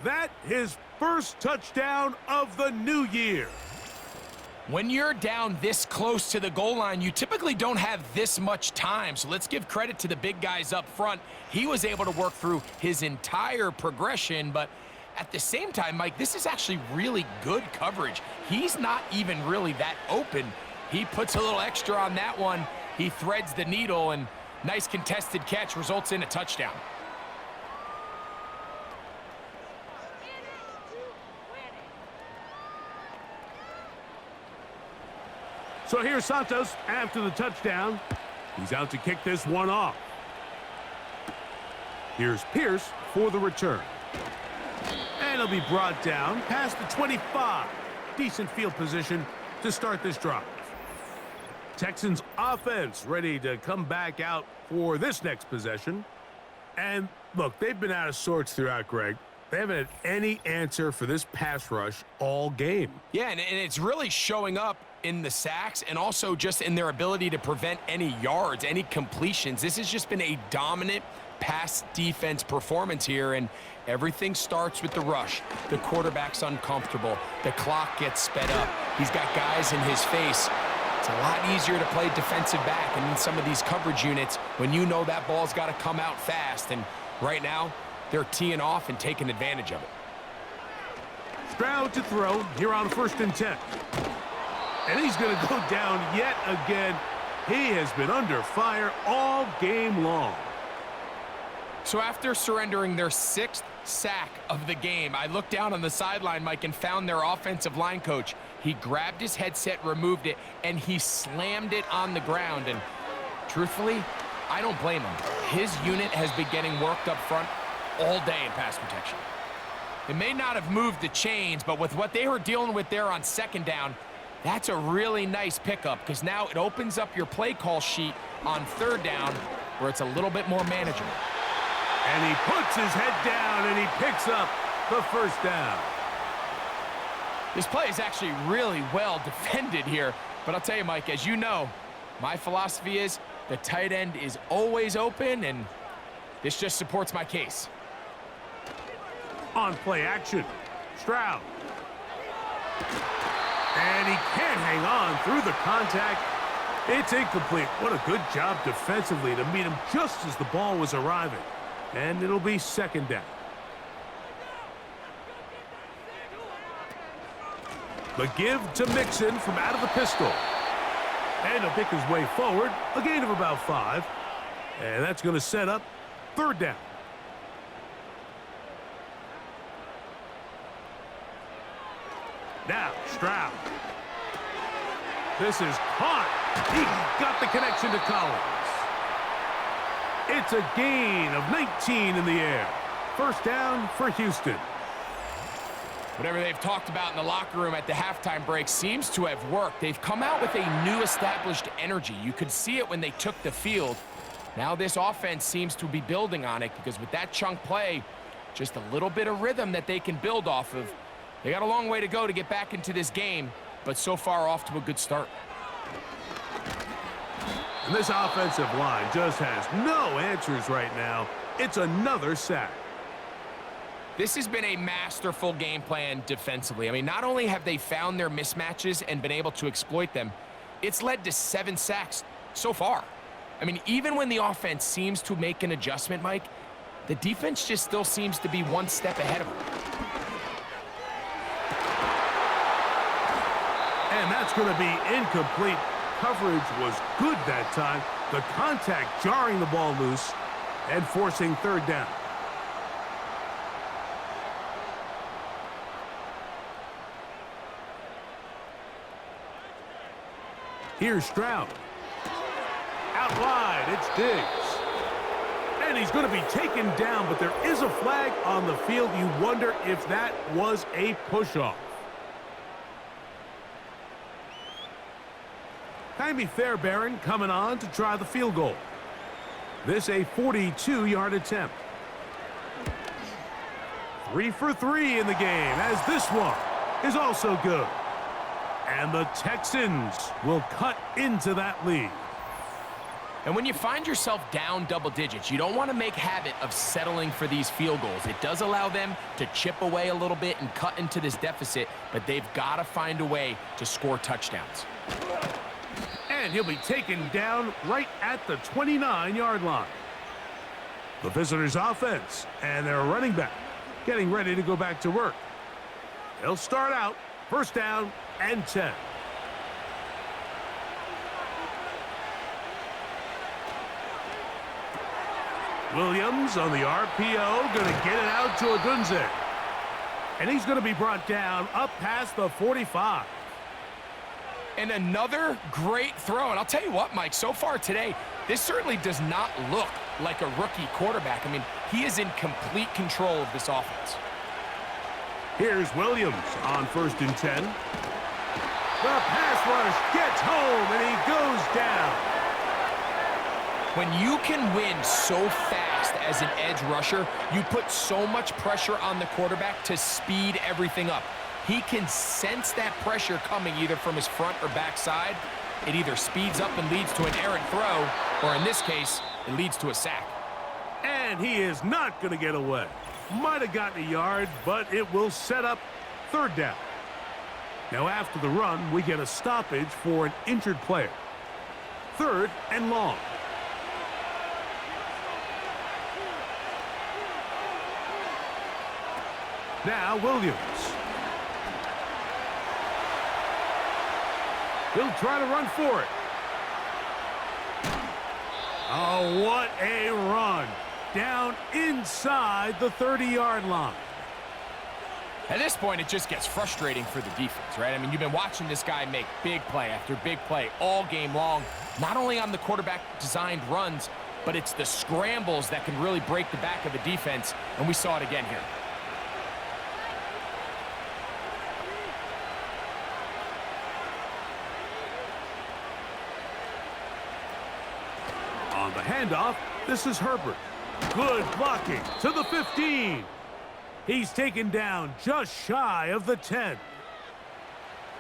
Speaker 3: That his first touchdown of the new year.
Speaker 4: When you're down this close to the goal line, you typically don't have this much time. So let's give credit to the big guys up front. He was able to work through his entire progression, but at the same time, Mike, this is actually really good coverage. He's not even really that open. He puts a little extra on that one. He threads the needle, and nice contested catch results in a touchdown.
Speaker 3: So here's Santos after the touchdown. He's out to kick this one off. Here's Pierce for the return. And he'll be brought down past the 25. Decent field position to start this drive. Texans offense ready to come back out for this next possession. And look, they've been out of sorts throughout, Greg. They haven't had any answer for this pass rush all game.
Speaker 4: Yeah, and it's really showing up in the sacks and also just in their ability to prevent any yards, any completions. This has just been a dominant pass defense performance here, and everything starts with the rush. The quarterback's uncomfortable. The clock gets sped up. He's got guys in his face. It's a lot easier to play defensive back and in some of these coverage units when you know that ball's got to come out fast, and right now they're teeing off and taking advantage of it.
Speaker 3: Stroud to throw here on 1st and 10. And he's going to go down yet again. He has been under fire all game long.
Speaker 4: So after surrendering their 6th sack of the game, I looked down on the sideline, Mike, and found their offensive line coach. He grabbed his headset, removed it, and he slammed it on the ground. And truthfully, I don't blame him. His unit has been getting worked up front all day in pass protection. They may not have moved the chains, but with what they were dealing with there on 2nd down, that's a really nice pickup because now it opens up your play call sheet on 3rd down where it's a little bit more manageable.
Speaker 3: And he puts his head down and he picks up the 1st down.
Speaker 4: This play is actually really well defended here, but I'll tell you, Mike, as you know, my philosophy is the tight end is always open, and this just supports my case.
Speaker 3: On play action, Stroud. And he can't hang on through the contact. It's incomplete. What a good job defensively to meet him just as the ball was arriving. And it'll be 2nd down. The give to Mixon from out of the pistol. And he'll pick his way forward. A gain of about 5. And that's going to set up 3rd down. Now, Stroud. This is caught. He got the connection to Collins. It's a gain of 19 in the air. 1st down for Houston.
Speaker 4: Whatever they've talked about in the locker room at the halftime break seems to have worked. They've come out with a new established energy. You could see it when they took the field. Now this offense seems to be building on it because with that chunk play, just a little bit of rhythm that they can build off of. They got a long way to go to get back into this game, but so far off to a good start.
Speaker 3: And this offensive line just has no answers right now. It's another sack.
Speaker 4: This has been a masterful game plan defensively. I mean, not only have they found their mismatches and been able to exploit them, it's led to 7 sacks so far. I mean, even when the offense seems to make an adjustment, Mike, the defense just still seems to be one step ahead of them.
Speaker 3: And that's going to be incomplete. Coverage was good that time. The contact jarring the ball loose and forcing 3rd down. Here's Stroud. Out wide, it's Diggs. And he's going to be taken down, but there is a flag on the field. You wonder if that was a push-off. Jaime Fairbairn coming on to try the field goal. This a 42-yard attempt. 3 for 3 in the game, as this one is also good. And the Texans will cut into that lead.
Speaker 4: And when you find yourself down double digits, you don't want to make habit of settling for these field goals. It does allow them to chip away a little bit and cut into this deficit, but they've got to find a way to score touchdowns.
Speaker 3: And he'll be taken down right at the 29-yard line. The visitors' offense and their running back getting ready to go back to work. They'll start out 1st down and 10. Williams on the RPO, going to get it out to Odunze. And he's going to be brought down up past the 45.
Speaker 4: And another great throw. And I'll tell you what, Mike, so far today, this certainly does not look like a rookie quarterback. I mean, he is in complete control of this offense.
Speaker 3: Here's Williams on 1st and 10. The pass rush gets home, and he goes down.
Speaker 4: When you can win so fast as an edge rusher, you put so much pressure on the quarterback to speed everything up. He can sense that pressure coming either from his front or back side. It either speeds up and leads to an errant throw, or in this case, it leads to a sack.
Speaker 3: And he is not going to get away. Might have gotten a yard, but it will set up 3rd down. Now after the run, we get a stoppage for an injured player. 3rd and long. Now Williams. He'll try to run for it. Oh, what a run. Down inside the 30-yard line.
Speaker 4: At this point, it just gets frustrating for the defense, right? I mean, you've been watching this guy make big play after big play all game long, not only on the quarterback-designed runs, but it's the scrambles that can really break the back of the defense, and we saw it again here.
Speaker 3: On the handoff, this is Herbert. Good blocking to the 15. He's taken down just shy of the 10.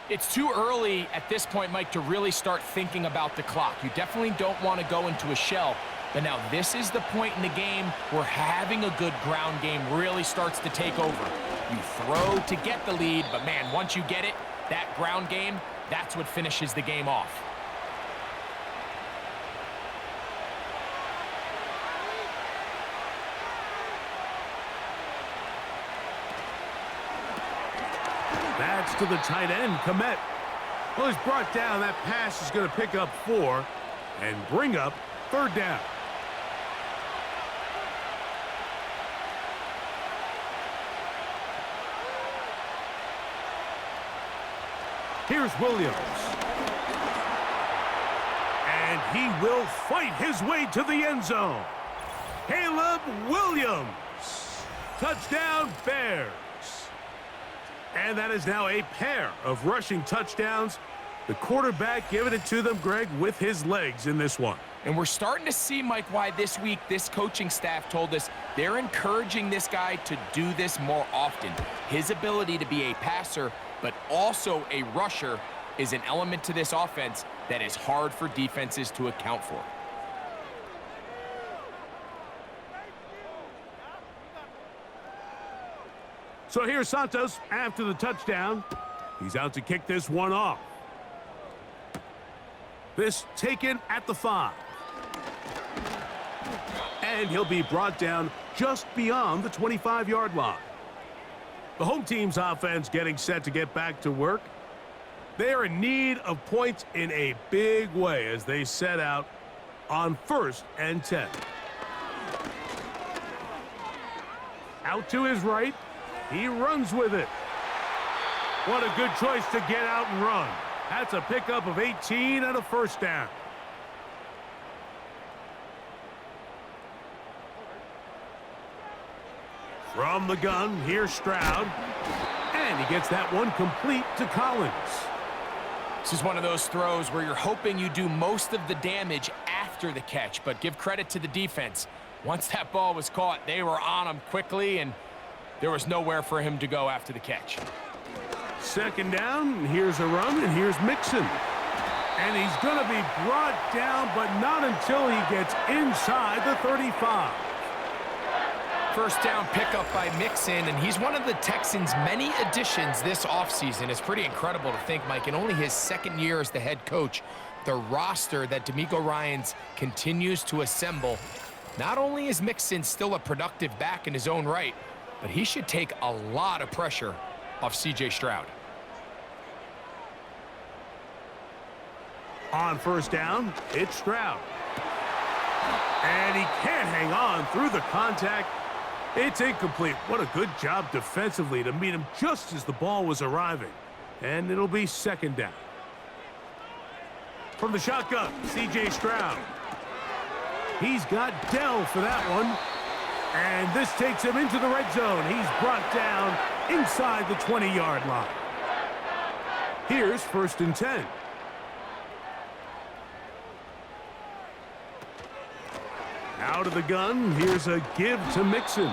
Speaker 4: It's too early at this point, Mike, to really start thinking about the clock. You definitely don't want to go into a shell. But now this is the point in the game where having a good ground game really starts to take over. You throw to get the lead, but man, once you get it, that ground game, that's what finishes the game off.
Speaker 3: That's to the tight end, Komet. Well, he's brought down. That pass is going to pick up 4 and bring up 3rd down. Here's Williams. And he will fight his way to the end zone. Caleb Williams. Touchdown, Bears. And that is now a pair of rushing touchdowns. The quarterback giving it to them, Greg, with his legs in this one.
Speaker 4: And we're starting to see, Mike, why this week this coaching staff told us they're encouraging this guy to do this more often. His ability to be a passer, but also a rusher, is an element to this offense that is hard for defenses to account for.
Speaker 3: So here's Santos after the touchdown. He's out to kick this one off. This taken at the 5. And he'll be brought down just beyond the 25-yard line. The home team's offense getting set to get back to work. They are in need of points in a big way as they set out on 1st and 10. Out to his right. He runs with it. What a good choice to get out and run. That's a pickup of 18 and a 1st down. From the gun, here's Stroud. And he gets that one complete to Collins.
Speaker 4: This is one of those throws where you're hoping you do most of the damage after the catch, but give credit to the defense. Once that ball was caught, they were on him quickly, and there was nowhere for him to go after the catch.
Speaker 3: 2nd down, here's a run, and here's Mixon. And he's going to be brought down, but not until he gets inside the 35.
Speaker 4: 1st down pickup by Mixon, and he's one of the Texans' many additions this offseason. It's pretty incredible to think, Mike, in only his 2nd year as the head coach, the roster that DeMeco Ryans continues to assemble. Not only is Mixon still a productive back in his own right, but he should take a lot of pressure off C.J. Stroud.
Speaker 3: On 1st down, it's Stroud. And he can't hang on through the contact. It's incomplete. What a good job defensively to meet him just as the ball was arriving. And it'll be 2nd down. From the shotgun, C.J. Stroud. He's got Dell for that one. And this takes him into the red zone. He's brought down inside the 20-yard line. Here's 1st and 10. Out of the gun, here's a give to Mixon.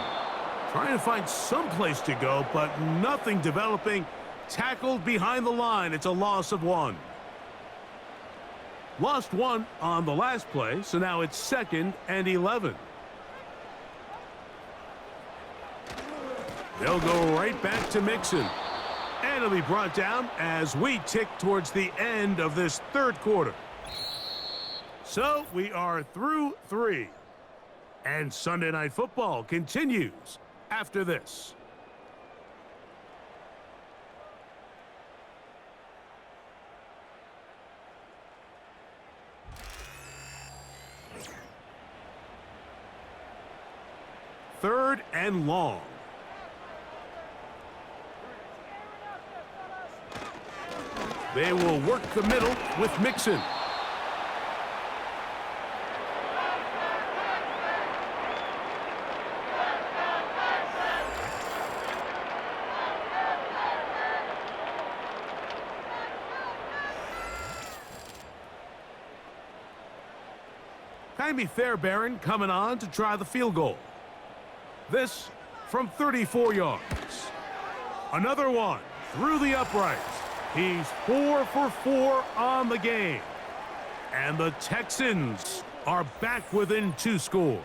Speaker 3: Trying to find some place to go, but nothing developing. Tackled behind the line. It's a loss of 1. Lost 1 on the last play, so now it's 2nd and 11. They'll go right back to Mixon. And it'll be brought down as we tick towards the end of this 3rd quarter. So we are through 3. And Sunday Night Football continues after this. 3rd and long. They will work the middle with Mixon. Jaime Fairbairn coming on to try the field goal. This from 34 yards. Another one through the uprights. He's 4 for 4 on the game. And the Texans are back within 2 scores.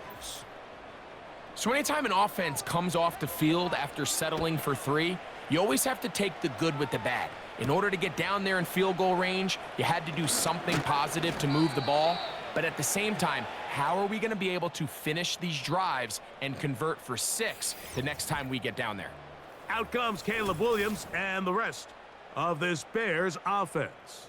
Speaker 4: So anytime an offense comes off the field after settling for 3, you always have to take the good with the bad. In order to get down there in field goal range, you had to do something positive to move the ball. But at the same time, how are we going to be able to finish these drives and convert for 6 the next time we get down there?
Speaker 3: Out comes Caleb Williams and the rest of this Bears offense.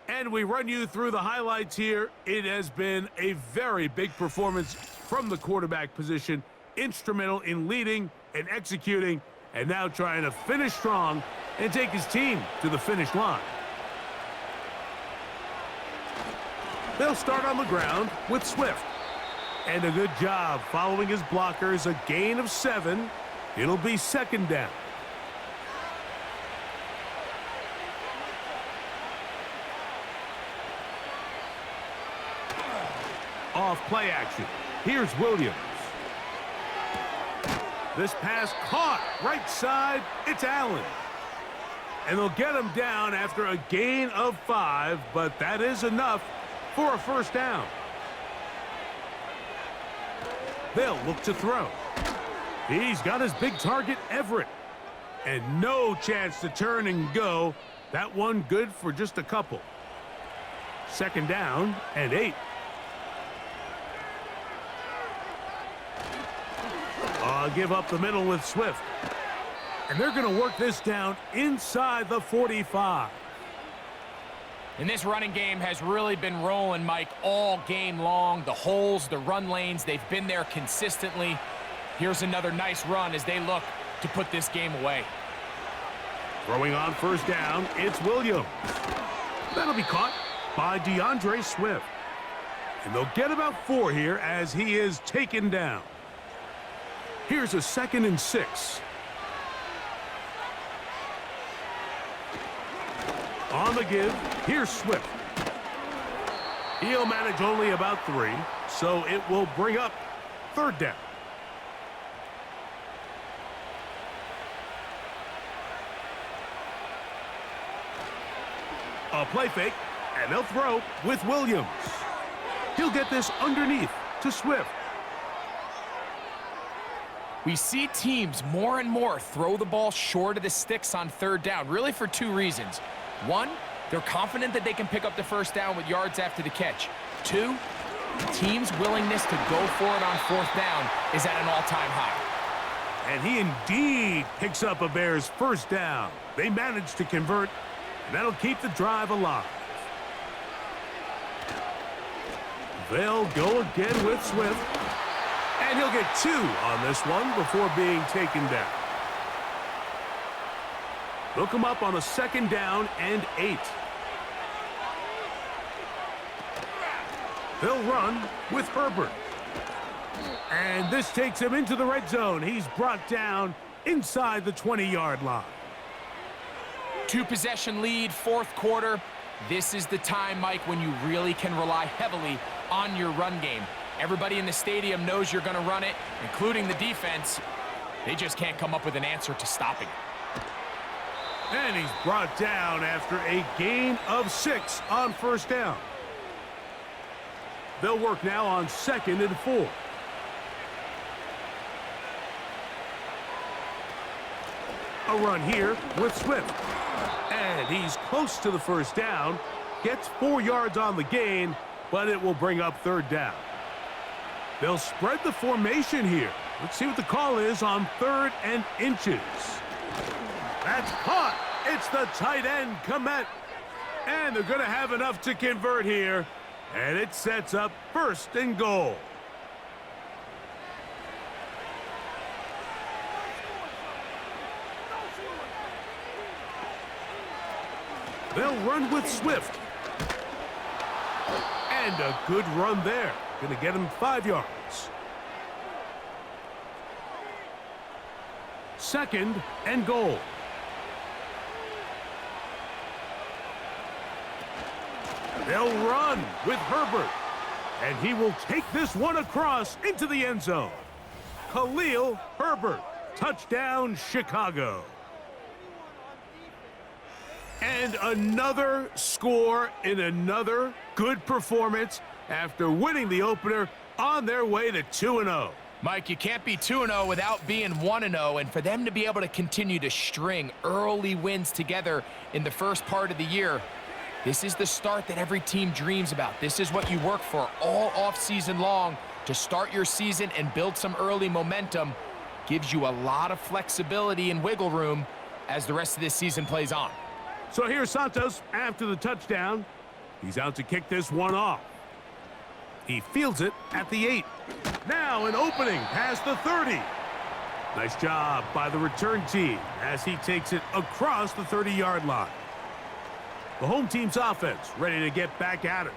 Speaker 3: And we run you through the highlights here. It has been a very big performance from the quarterback position, instrumental in leading and executing, and now trying to finish strong and take his team to the finish line. They'll start on the ground with Swift. And a good job following his blockers, a gain of 7. It'll be 2nd down. Off play action. Here's Williams. This pass caught right side. It's Allen. And they'll get him down after a gain of 5, but that is enough for a 1st down. They'll look to throw. He's got his big target, Everett. And no chance to turn and go. That one good for just a couple. 2nd down and 8. Give up the middle with Swift. And they're going to work this down inside the 45.
Speaker 4: And this running game has really been rolling, Mike, all game long. The holes, the run lanes, they've been there consistently. Here's another nice run as they look to put this game away.
Speaker 3: Throwing on 1st down, it's Williams. That'll be caught by DeAndre Swift. And they'll get about 4 here as he is taken down. Here's a 2nd and 6. On the give, here's Swift. He'll manage only about 3, so it will bring up 3rd down. A play fake, and they'll throw with Williams. He'll get this underneath to Swift.
Speaker 4: We see teams more and more throw the ball short of the sticks on 3rd down, really for 2 reasons. 1, they're confident that they can pick up the 1st down with yards after the catch. 2, the team's willingness to go for it on 4th down is at an all-time high.
Speaker 3: And he indeed picks up a Bears 1st down. They managed to convert, and that'll keep the drive alive. They'll go again with Swift. And he'll get 2 on this one before being taken down. They'll come up on a 2nd down and 8. They'll run with Herbert. And this takes him into the red zone. He's brought down inside the 20-yard line.
Speaker 4: 2-possession lead, 4th quarter. This is the time, Mike, when you really can rely heavily on your run game. Everybody in the stadium knows you're going to run it, including the defense. They just can't come up with an answer to stopping it.
Speaker 3: And he's brought down after a gain of 6 on 1st down. They'll work now on 2nd and 4. A run here with Swift. And he's close to the 1st down. Gets 4 yards on the gain, but it will bring up 3rd down. They'll spread the formation here. Let's see what the call is on 3rd and inches. That's caught. It's the tight end, Komet. And they're going to have enough to convert here. And it sets up 1st and goal. They'll run with Swift. And a good run there. Going to get him 5 yards. 2nd and goal. They'll run with Herbert. And he will take this one across into the end zone. Khalil Herbert. Touchdown, Chicago. And another score in another good performance after winning the opener on their way to 2-0.
Speaker 4: Mike, you can't be 2-0 without being 1-0, and for them to be able to continue to string early wins together in the first part of the year, this is the start that every team dreams about. This is what you work for all offseason long to start your season and build some early momentum. Gives you a lot of flexibility and wiggle room as the rest of this season plays on.
Speaker 3: So here's Santos after the touchdown. He's out to kick this one off. He fields it at the 8. Now an opening past the 30. Nice job by the return team as he takes it across the 30-yard line. The home team's offense ready to get back at it.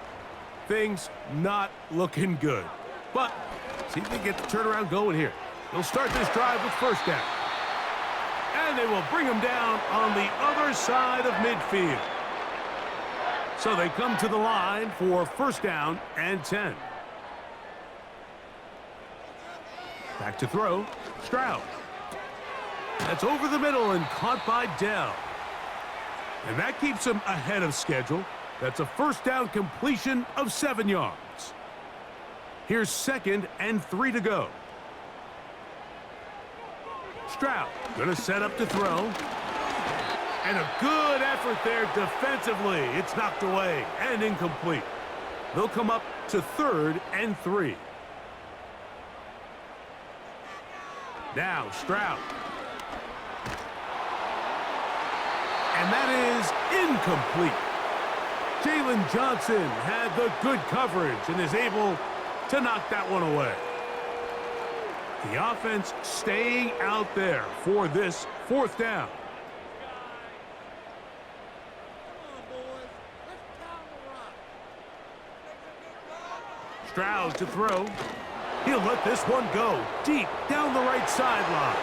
Speaker 3: Things not looking good. But see if they get the turnaround going here. They'll start this drive with first down. And they will bring him down on the other side of midfield. So they come to the line for first down and 10. Back to throw. Stroud. That's over the middle and caught by Dell. And that keeps him ahead of schedule. That's a first down completion of 7 yards. Here's 2nd and 3 to go. Stroud going to set up to throw. And a good effort there defensively. It's knocked away and incomplete. They'll come up to 3rd and 3. Now Stroud. And that is incomplete. Jalen Johnson had the good coverage and is able to knock that one away. The offense staying out there for this fourth down. Stroud to throw. He'll let this one go deep down the right sideline.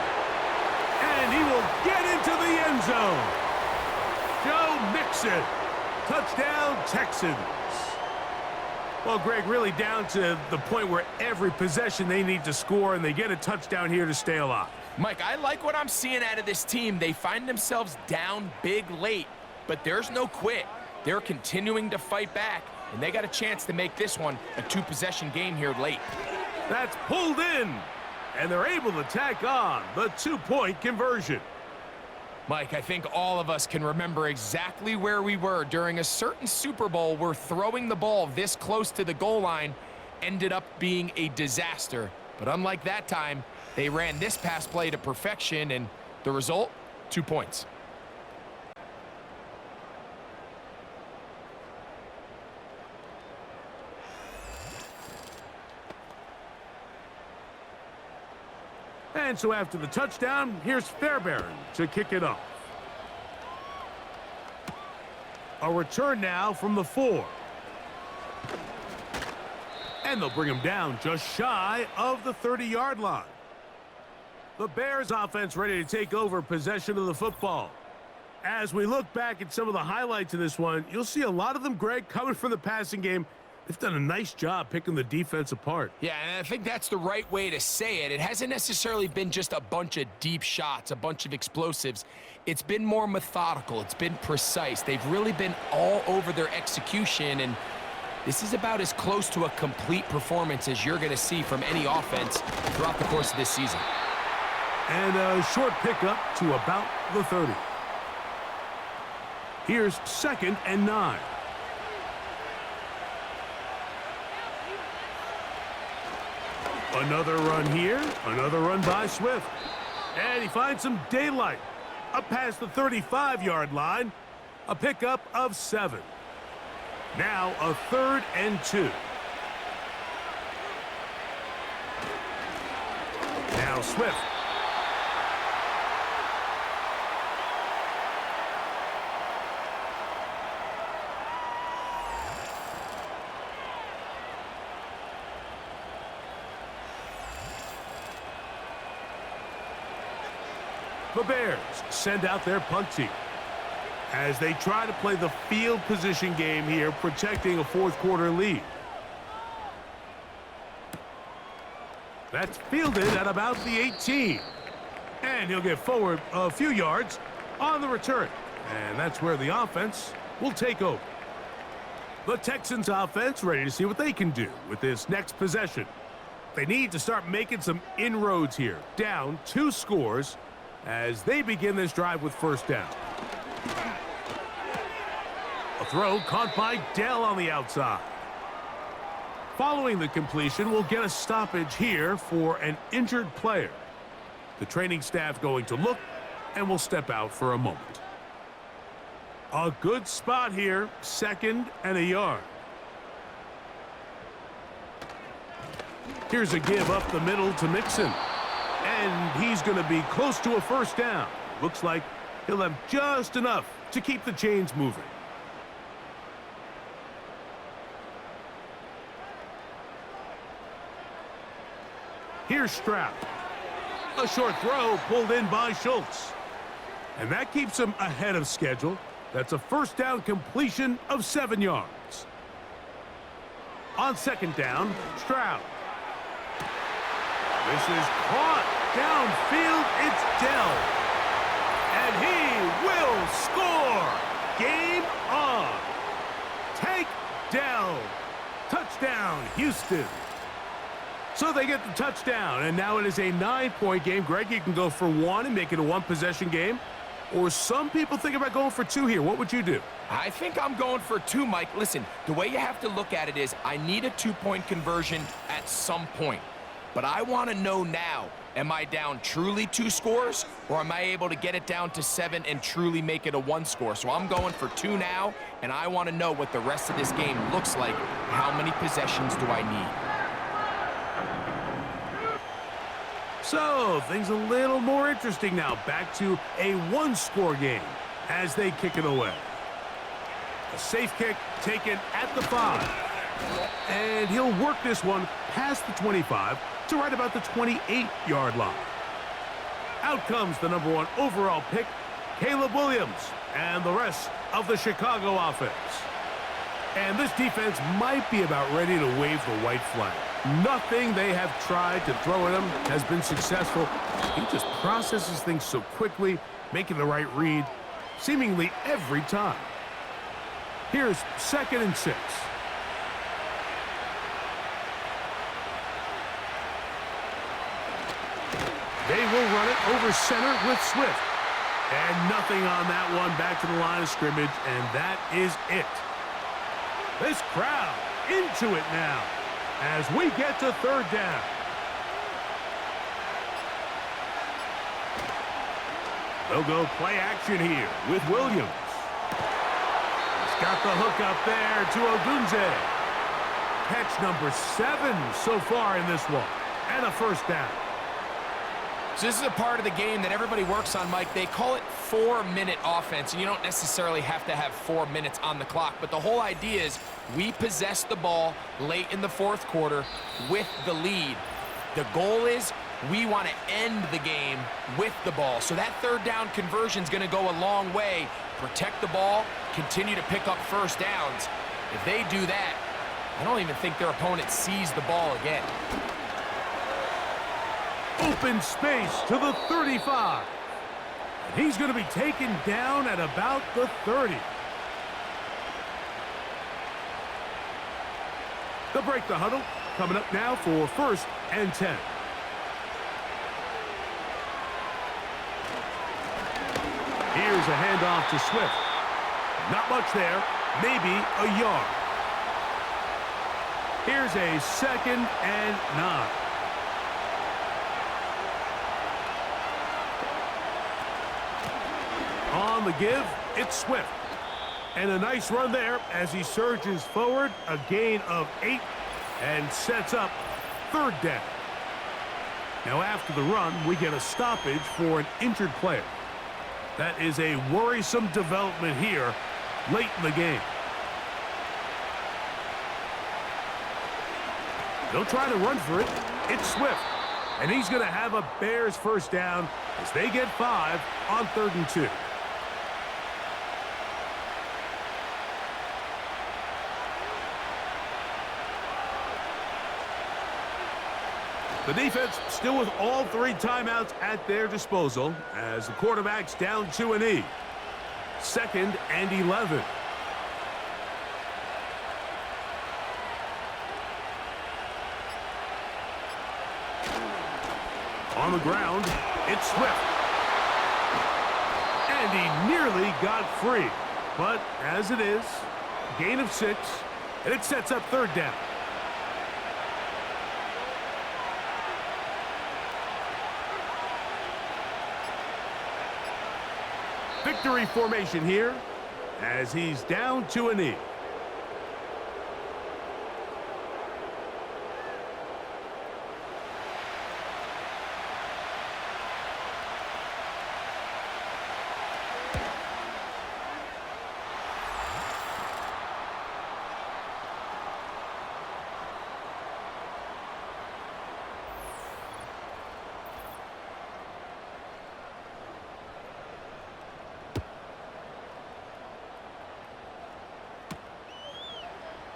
Speaker 3: And he will get into the end zone. Joe Mixon. Touchdown, Texans. Well, Greg, really down to the point where every possession they need to score, and they get a touchdown here to stay alive.
Speaker 4: Mike, I like what I'm seeing out of this team. They find themselves down big late, but there's no quit. They're continuing to fight back, and they got a chance to make this one a 2-possession game here late.
Speaker 3: That's pulled in, and they're able to tack on the 2-point conversion.
Speaker 4: Mike, I think all of us can remember exactly where we were during a certain Super Bowl where throwing the ball this close to the goal line ended up being a disaster. But unlike that time, they ran this pass play to perfection, and the result, 2 points.
Speaker 3: And so after the touchdown, here's Fairbairn to kick it off. A return now from the 4. And they'll bring him down just shy of the 30-yard line. The Bears offense ready to take over possession of the football. As we look back at some of the highlights of this one, you'll see a lot of them, Greg, coming from the passing game. They've done a nice job picking the defense apart.
Speaker 4: Yeah, and I think that's the right way to say it. It hasn't necessarily been just a bunch of deep shots, a bunch of explosives. It's been more methodical. It's been precise. They've really been all over their execution, and this is about as close to a complete performance as you're going to see from any offense throughout the course of this season.
Speaker 3: And a short pickup to about the 30. Here's 2nd and 9. Another run here, another run by Swift. And he finds some daylight. Up past the 35-yard line, a pickup of 7. Now a 3rd and 2. Now Swift. The Bears send out their punt team as they try to play the field position game here, protecting a fourth-quarter lead. That's fielded at about the 18. And he'll get forward a few yards on the return. And that's where the offense will take over. The Texans offense ready to see what they can do with this next possession. They need to start making some inroads here. Down 2 scores as they begin this drive with first down. A throw caught by Dell on the outside. Following the completion, we'll get a stoppage here for an injured player. The training staff going to look and will step out for a moment. A good spot here, 2nd and a yard. Here's a give up the middle to Mixon. And he's going to be close to a first down. Looks like he'll have just enough to keep the chains moving. Here's Stroud. A short throw pulled in by Schultz. And that keeps him ahead of schedule. That's a first down completion of 7 yards. On 2nd down, Stroud. This is caught downfield. It's Dell. And he will score. Game on. Take Dell. Touchdown, Houston. So they get the touchdown, and now it is a 9-point game. Greg, you can go for 1 and make it a 1-possession game. Or some people think about going for 2 here. What would you do?
Speaker 4: I think I'm going for 2, Mike. Listen, the way you have to look at it is I need a 2-point conversion at some point. But I want to know now, am I down truly 2 scores, or am I able to get it down to 7 and truly make it a 1 score? So I'm going for 2 now, and I want to know what the rest of this game looks like. How many possessions do I need?
Speaker 3: So, things a little more interesting now. Back to a 1-score game as they kick it away. A safe kick taken at the 5. And he'll work this one past the 25 to right about the 28-yard line. Out comes the number 1 overall pick, Caleb Williams, and the rest of the Chicago offense. And this defense might be about ready to wave the white flag. Nothing they have tried to throw at him has been successful. He just processes things so quickly, making the right read, seemingly every time. Here's 2nd and 6. They will run it over center with Swift. And nothing on that one, back to the line of scrimmage, and that is it. This crowd into it now as we get to 3rd down. They'll go play action here with Williams. He's got the hook up there to Ogunze. Catch number 7 so far in this one, and a first down.
Speaker 4: So this is a part of the game that everybody works on, Mike. They call it 4-minute offense, and you don't necessarily have to have 4 minutes on the clock. But the whole idea is we possess the ball late in the 4th quarter with the lead. The goal is we want to end the game with the ball. So that 3rd down conversion is going to go a long way. Protect the ball, continue to pick up first downs. If they do that, I don't even think their opponent sees the ball again.
Speaker 3: Open space to the 35. And he's going to be taken down at about the 30. They'll break the huddle. Coming up now for 1st and 10. Here's a handoff to Swift. Not much there. Maybe a yard. Here's a 2nd and 9. On the give, it's Swift. And a nice run there as he surges forward, a gain of 8, and sets up 3rd down. Now after the run, we get a stoppage for an injured player. That is a worrisome development here late in the game. They'll try to run for it. It's Swift. And he's going to have a Bears first down as they get 5 on 3rd and 2. The defense still with all 3 timeouts at their disposal as the quarterback's down to a knee. 2nd and 11. On the ground, it's Swift. And he nearly got free. But as it is, gain of 6, and it sets up 3rd down. Victory formation here as he's down to a knee.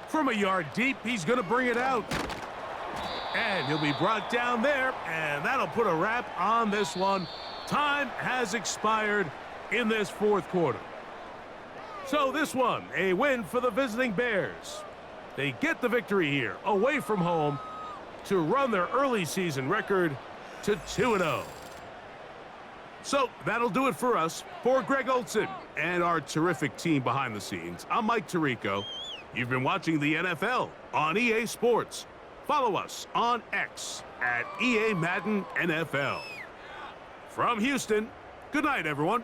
Speaker 3: From a yard deep, he's going to bring it out. And he'll be brought down there, and that'll put a wrap on this one. Time has expired in this 4th quarter. So this one, a win for the visiting Bears. They get the victory here, away from home, to run their early season record to 2-0. So that'll do it for us. For Greg Olson and our terrific team behind the scenes, I'm Mike Tirico. You've been watching the NFL on EA Sports. Follow us on X at EA Madden NFL. From Houston, good night, everyone.